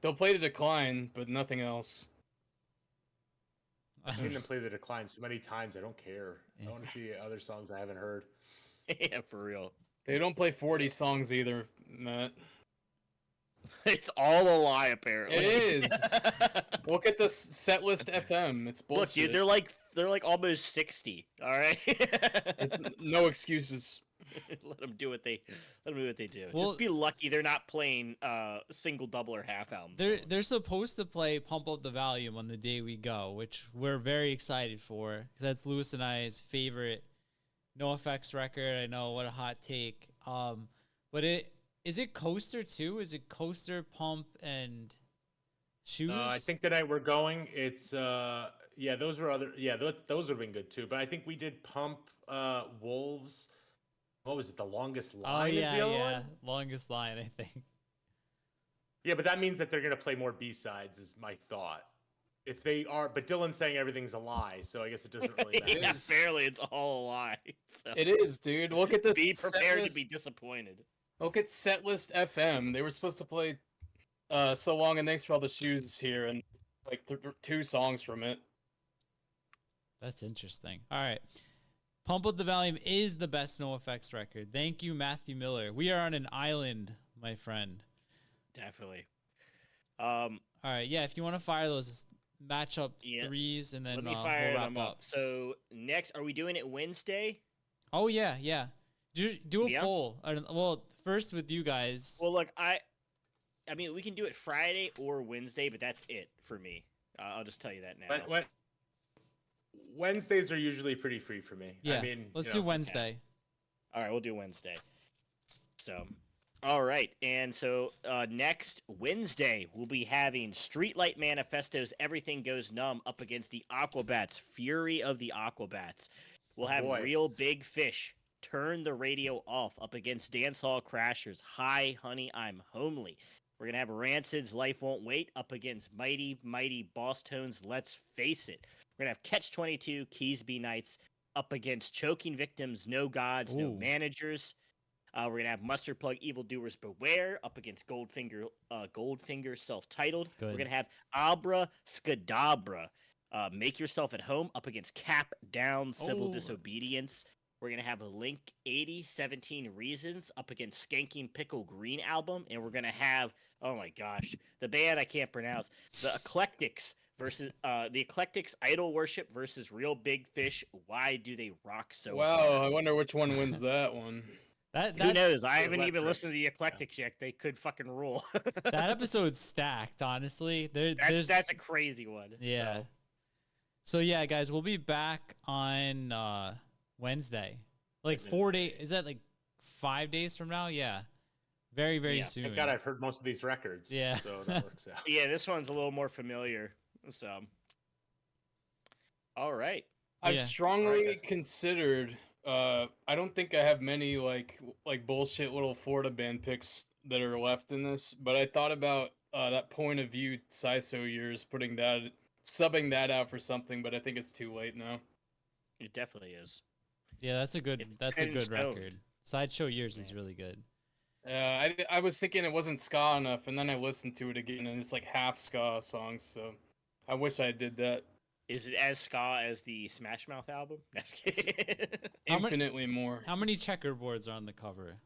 They'll play the Decline, but nothing else. I've seen them play the Decline so many times. I don't care. I want to see other songs I haven't heard. yeah, for real. They don't play 40 songs either, Matt. It's all a lie, apparently. It is. Look at the Setlist FM. It's bullshit. Look, dude, they're like almost 60. All right. It's no excuses. let them do what they do. Well- Just be lucky they're not playing single, double, or half albums. They're supposed to play Pump Up the Volume on the day we go, which we're very excited for because that's Lewis and I's favorite No Effects record. I know, what a hot take. But is it Coaster too? Is it Coaster, Pump, and Shoes? I think the night we're going, it's those were other those would have been good too. But I think we did Pump, Wolves. What was it? The Longest Oh Line is yeah, the other yeah, one. Longest Line, I think. Yeah, but that means that they're gonna play more B-sides, is my thought. If they are, but Dylan's saying everything's a lie, so I guess it doesn't really matter. yeah, fairly, it's all a lie. So It is, dude. Look at this. be prepared to setlist. be disappointed. Look at Setlist FM. They were supposed to play So Long and Thanks for All the Shoes here, and like 2 songs from it. That's interesting. All right. Pump Up the Volume is the best No Effects record. Thank you, Matthew Miller. We are on an island, my friend. Definitely. All right, yeah. If you want to fire those matchup Yeah. threes, and then Let me we'll fire wrap them up. up. So next, are we doing it Wednesday? Oh yeah. Do a Yeah. poll. Well, first with you guys. Well, look, I mean, we can do it Friday or Wednesday, but that's it for me. I'll just tell you that now. When Wednesdays are usually pretty free for me. yeah. I mean, let's you do know, Wednesday. All right, we'll do Wednesday. So, all right, and so next Wednesday we'll be having Streetlight Manifesto's "Everything Goes Numb" up against the Aquabats, Fury of the Aquabats. We'll have boy. Real Big Fish, Turn the Radio Off, up against Dancehall Crashers, Hi Honey I'm Homely. We're gonna have Rancid's Life Won't Wait up against Mighty Mighty Boss Tones, Let's Face It. We're gonna have Catch 22, Keysby Knights up against Choking Victims, No Gods, No Ooh. Managers. We're gonna have Mustard Plug, Evildoers Beware up against Goldfinger Self-Titled. Good. We're gonna have Abra Skadabra, Make Yourself at Home up against Cap Down, Civil Oh. Disobedience. We're gonna have a Link 8017 Reasons up against Skanking Pickle Green album, and we're gonna have, oh my gosh, the band I can't pronounce, the Eclectics versus the Eclectics Idol Worship versus Real Big Fish. Why do they rock so Wow, hard? I wonder which one wins that one. That Who knows? I the haven't even Electrics. listened to the Eclectics yet. They could fucking rule. that episode's stacked. Honestly, That's a crazy one. yeah. So, So yeah, guys, we'll be back on Wednesday. Like 4 days. Is that like 5 days from now? Yeah. Very Yeah. soon. Thank God I've heard most of these records. Yeah. So that works out. yeah, this one's a little more familiar. So, all right. I've Yeah. strongly Alright, guys. considered. I don't think I have many like bullshit little Florida band picks that are left in this, but I thought about that Point of View Siso years, subbing that out for something, but I think it's too late now. It definitely is. Yeah, that's a good It's that's a set in good stone. record. Sideshow Years is really good. I was thinking it wasn't ska enough, and then I listened to it again, and it's like half ska songs. So I wish I did that. Is it as ska as the Smash Mouth album? How many- Infinitely more. How many checkerboards are on the cover?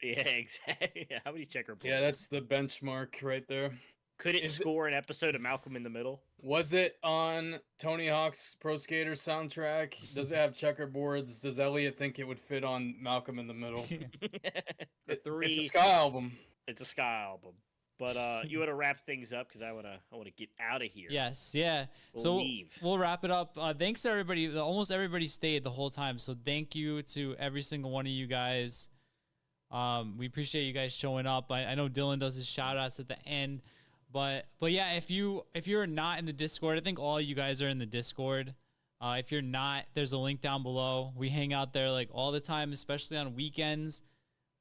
yeah, exactly. How many checkerboards? Yeah, that's the benchmark right there. Could it is it- score an episode of Malcolm in the Middle? Was it on Tony Hawk's Pro Skater soundtrack? Does it have checkerboards? Does Elliot think it would fit on Malcolm in the Middle? The three. It's a ska album. It's a ska album. But you want to wrap things up because I wanna get out of here. Yes, yeah. We'll So leave. we'll wrap it up. Thanks to everybody. Almost everybody stayed the whole time. So thank you to every single one of you guys. We appreciate you guys showing up. I know Dylan does his shout outs at the end. But yeah, if you're not in the Discord, I think all you guys are in the Discord. If you're not, there's a link down below. We hang out there like all the time, especially on weekends.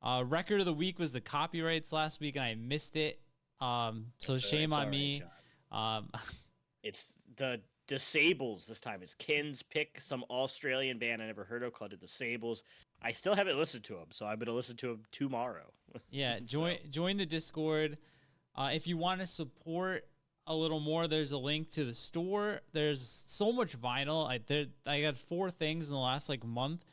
Record of the week was the copyrights last week, and I missed it. So shame It's on all right, me. John. It's the Disables this time. It's Ken's pick, some Australian band I never heard of called the Disables. I still haven't listened to them, so I'm gonna listen to them tomorrow. Yeah, join the Discord. If you want to support a little more, there's a link to the store. There's so much vinyl. I got 4 things in the last like month.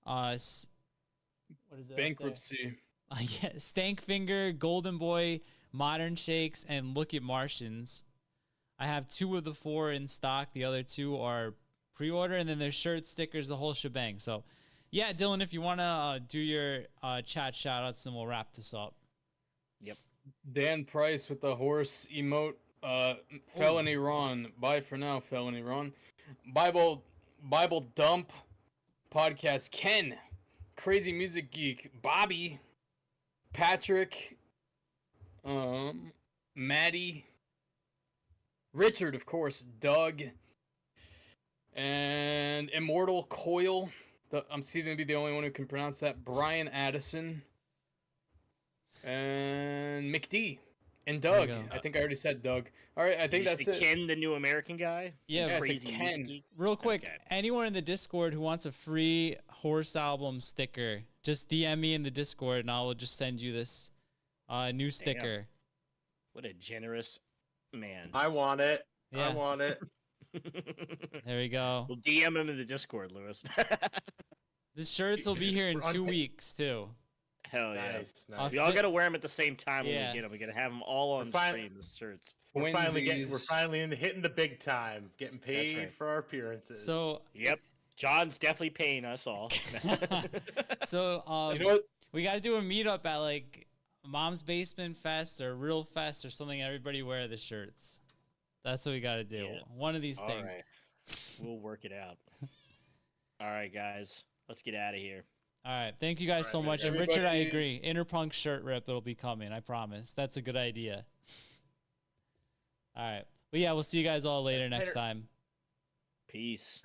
What is it? Bankruptcy. Yeah, Stank Finger, Golden Boy, Modern Shakes, and Look at Martians. I have 2 of the 4 in stock. The other 2 are pre-order, and then there's shirts, stickers, the whole shebang. So, yeah, Dylan, if you want to do your chat shout-outs, then we'll wrap this up. Yep. Dan Price with the horse emote. Felony Ron. Bye for now, Felony Ron. Bible Dump Podcast. Ken. Crazy Music Geek. Bobby. Patrick. Maddie. Richard, of course. Doug. And Immortal Coil. I'm seeming to be the only one who can pronounce that. Brian Addison. And McD. And There you Doug. go. I think I already said Doug. All right, I think Did you that's say it. Ken, the new American guy. Yeah, I said Crazy Ken. music geek? Real quick, Okay. anyone in the Discord who wants a free horse album sticker, just DM me in the Discord and I will just send you this new sticker. What a generous man. I want it. Yeah. I want it. There we go. We'll DM him in the Discord, Lewis. The shirts will be here in We're 2 unpa- weeks too. Hell yeah. Nice, I'll nice. We all fit- gotta wear them at the same time when Yeah. we get them. We gotta have them all on We're stream. The shirts. We're Twinsies. finally hitting the big time, getting paid right. for our appearances. So Yep. John's definitely paying us all. so You know what? we got to do a meetup at like Mom's Basement Fest or Real Fest or something. Everybody wear the shirts. That's what we got to do. Yeah. One of these All things. right. We'll work it out. All right, guys. Let's get out of here. All right. Thank you guys All so right, much. And everybody- Richard, I agree. Interpunk shirt rip. It'll be coming. I promise. That's a good idea. All right. But yeah, we'll see you guys all later next Later. time. Peace.